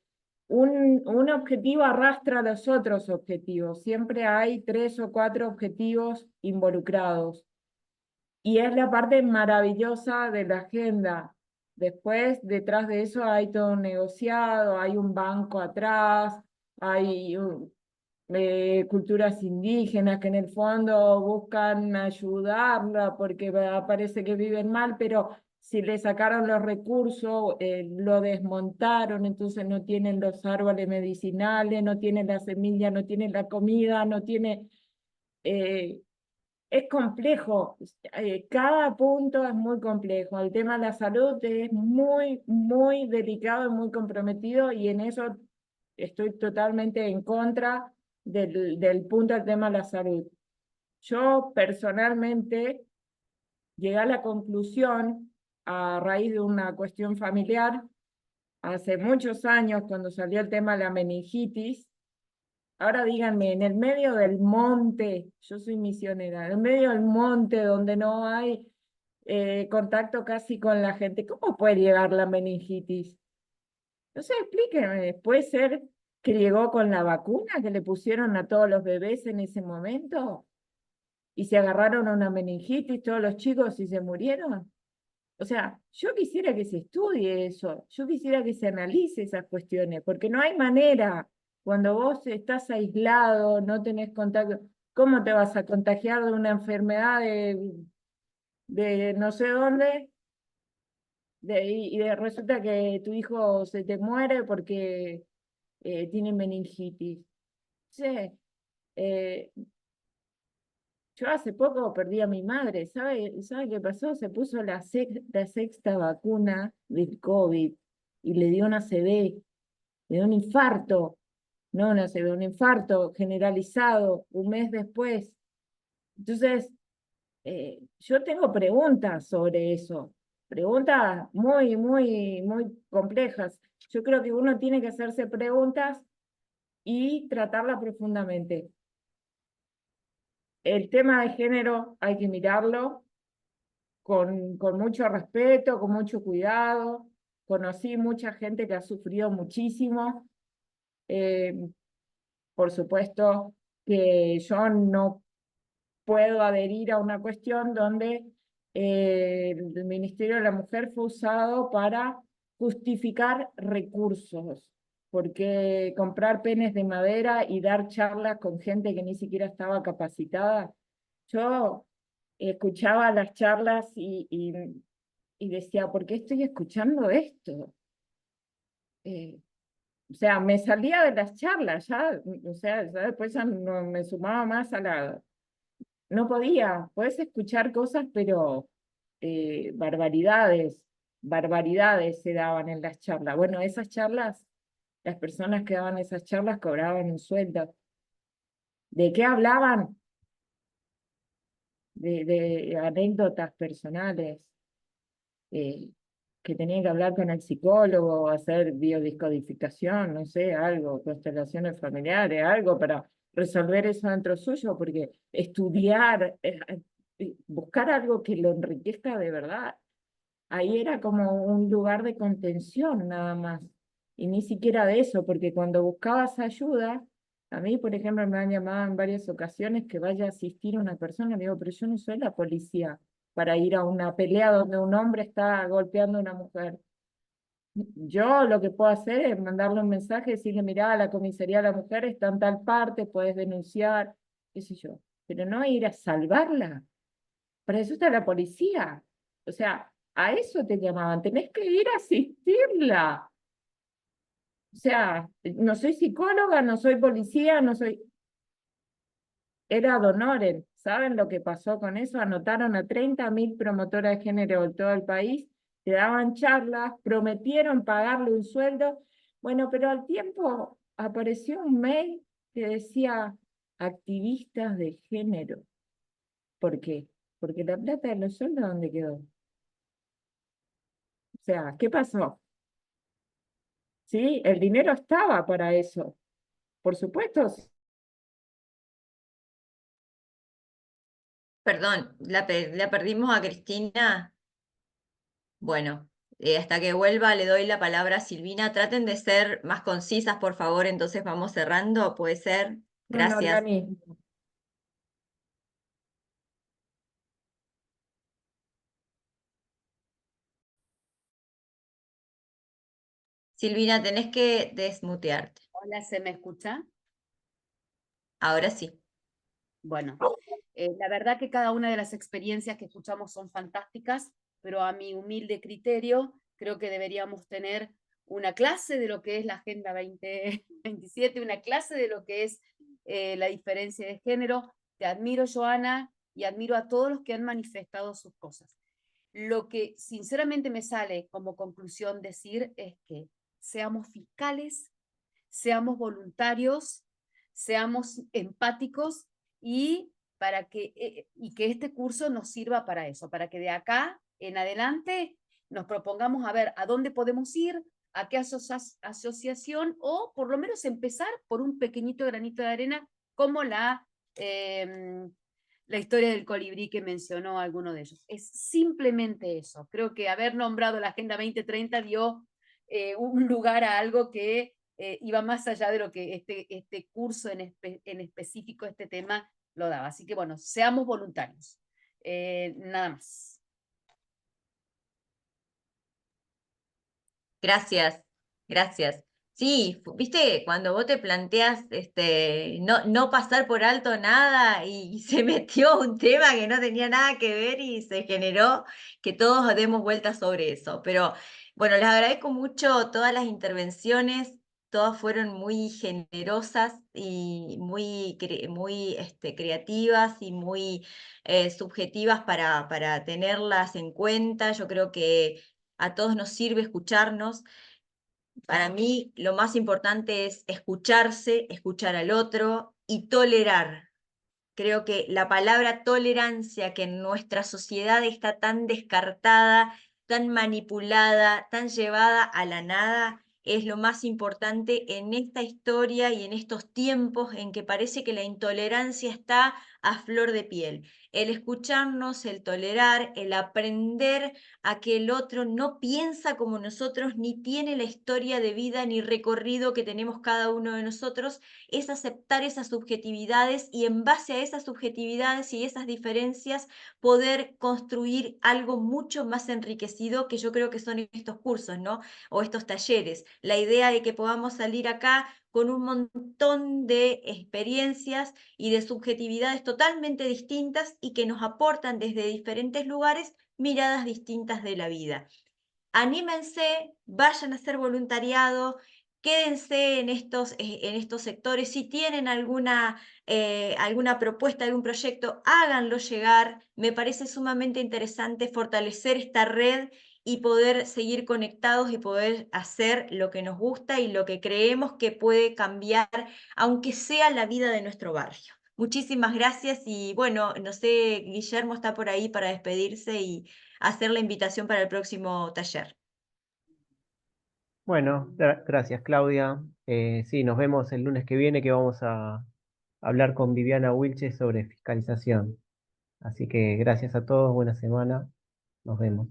un objetivo arrastra a los otros objetivos. Siempre hay 3 o 4 objetivos involucrados. Y es la parte maravillosa de la agenda. Después, detrás de eso hay todo un negociado, hay un banco atrás, hay culturas indígenas que en el fondo buscan ayudarla porque parece que viven mal, pero si le sacaron los recursos, lo desmontaron, entonces no tienen los árboles medicinales, no tienen la semilla, no tienen la comida, no tiene... es complejo, cada punto es muy complejo. El tema de la salud es muy, muy delicado y muy comprometido, y en eso estoy totalmente en contra del punto del tema de la salud. Yo personalmente llegué a la conclusión, a raíz de una cuestión familiar, hace muchos años, cuando salió el tema de la meningitis. Ahora díganme, en el medio del monte, yo soy misionera, en el medio del monte donde no hay contacto casi con la gente, ¿cómo puede llegar la meningitis? No sé, explíquenme, ¿puede ser que llegó con la vacuna que le pusieron a todos los bebés en ese momento? ¿Y se agarraron a una meningitis todos los chicos y se murieron? O sea, yo quisiera que se estudie eso, yo quisiera que se analice esas cuestiones, porque no hay manera, cuando vos estás aislado, no tenés contacto, ¿cómo te vas a contagiar de una enfermedad de no sé dónde? Resulta que tu hijo se te muere porque tiene meningitis. Sí, yo hace poco perdí a mi madre, ¿sabe qué pasó? Se puso la 6ª vacuna del COVID y le dio una ACV, le dio un infarto, no una ACV, un infarto generalizado un mes después. Entonces, yo tengo preguntas sobre eso, preguntas muy, muy, muy complejas. Yo creo que uno tiene que hacerse preguntas y tratarlas profundamente. El tema de género hay que mirarlo con mucho respeto, con mucho cuidado. Conocí mucha gente que ha sufrido muchísimo. Por supuesto que yo no puedo adherir a una cuestión donde el Ministerio de la Mujer fue usado para justificar recursos, porque comprar penes de madera y dar charlas con gente que ni siquiera estaba capacitada. Yo escuchaba las charlas y decía, ¿por qué estoy escuchando esto? O sea, me salía de las charlas, ya, o sea, ya después ya no me sumaba más a la... No podía, puedes escuchar cosas, pero barbaridades, barbaridades se daban en las charlas. Bueno, esas charlas, las personas que daban esas charlas cobraban un sueldo. ¿De qué hablaban? De anécdotas personales, que tenían que hablar con el psicólogo, hacer biodescodificación, no sé, algo, constelaciones familiares, algo para resolver eso dentro suyo, porque estudiar, buscar algo que lo enriquezca de verdad, ahí era como un lugar de contención nada más, y ni siquiera de eso, porque cuando buscabas ayuda, a mí, por ejemplo, me han llamado en varias ocasiones que vaya a asistir a una persona, le digo, pero yo no soy la policía para ir a una pelea donde un hombre está golpeando a una mujer. Yo lo que puedo hacer es mandarle un mensaje, decirle, mirá, la comisaría de la mujer está en tal parte, puedes denunciar, qué sé yo, pero no ir a salvarla. Para eso está la policía. O sea, a eso te llamaban, tenés que ir a asistirla. O sea, no soy psicóloga, no soy policía, no soy... Era ad honorem. ¿Saben lo que pasó con eso? Anotaron a 30.000 promotoras de género de todo el país, te daban charlas, prometieron pagarle un sueldo. Bueno, pero al tiempo apareció un mail que decía activistas de género. ¿Por qué? Porque la plata de los sueldos, ¿dónde quedó? O sea, ¿qué pasó? ¿Sí? El dinero estaba para eso. Por supuesto. Perdón, la perdimos a Cristina. Bueno, hasta que vuelva le doy la palabra a Silvina. Traten de ser más concisas, por favor, entonces vamos cerrando, ¿puede ser? No, no, ya Gracias. mismo. Silvina, tenés que desmutearte. Hola, ¿se me escucha? Ahora sí. Bueno, la verdad que cada una de las experiencias que escuchamos son fantásticas, pero a mi humilde criterio creo que deberíamos tener una clase de lo que es la Agenda 2027, una clase de lo que es la diferencia de género. Te admiro, Joana, y admiro a todos los que han manifestado sus cosas. Lo que sinceramente me sale como conclusión decir es que seamos fiscales, seamos voluntarios, seamos empáticos y y que este curso nos sirva para eso, para que de acá en adelante nos propongamos a ver a dónde podemos ir, a qué asociación, o por lo menos empezar por un pequeñito granito de arena, como la historia del colibrí que mencionó alguno de ellos. Es simplemente eso. Creo que haber nombrado la Agenda 2030 dio un lugar a algo que iba más allá de lo que este curso en específico, este tema, lo daba. Así que bueno, seamos voluntarios. Nada más. Gracias, gracias. Sí, viste, cuando vos te planteas no pasar por alto nada y se metió un tema que no tenía nada que ver y se generó que todos demos vueltas sobre eso. Pero bueno, les agradezco mucho todas las intervenciones, todas fueron muy generosas y muy creativas y muy subjetivas para tenerlas en cuenta. Yo creo que a todos nos sirve escucharnos. Para mí lo más importante es escucharse, escuchar al otro y tolerar Creo que la palabra tolerancia, que en nuestra sociedad está tan descartada, tan manipulada, tan llevada a la nada, es lo más importante en esta historia y en estos tiempos en que parece que la intolerancia está a flor de piel. El escucharnos, el tolerar, el aprender a que el otro no piensa como nosotros, ni tiene la historia de vida ni recorrido que tenemos cada uno de nosotros, es aceptar esas subjetividades y en base a esas subjetividades y esas diferencias poder construir algo mucho más enriquecido, que yo creo que son estos cursos, ¿no? O estos talleres. La idea de que podamos salir acá con un montón de experiencias y de subjetividades totalmente distintas y que nos aportan desde diferentes lugares miradas distintas de la vida. Anímense, vayan a hacer voluntariado, quédense en estos sectores. Si tienen alguna propuesta, algún proyecto, háganlo llegar. Me parece sumamente interesante fortalecer esta red y poder seguir conectados y poder hacer lo que nos gusta y lo que creemos que puede cambiar, aunque sea la vida de nuestro barrio. Muchísimas gracias y bueno, no sé, Guillermo está por ahí para despedirse y hacer la invitación para el próximo taller. Bueno, gracias Claudia. Sí, nos vemos el lunes que viene que vamos a hablar con Viviana Wilches sobre fiscalización. Así que gracias a todos, buena semana, nos vemos.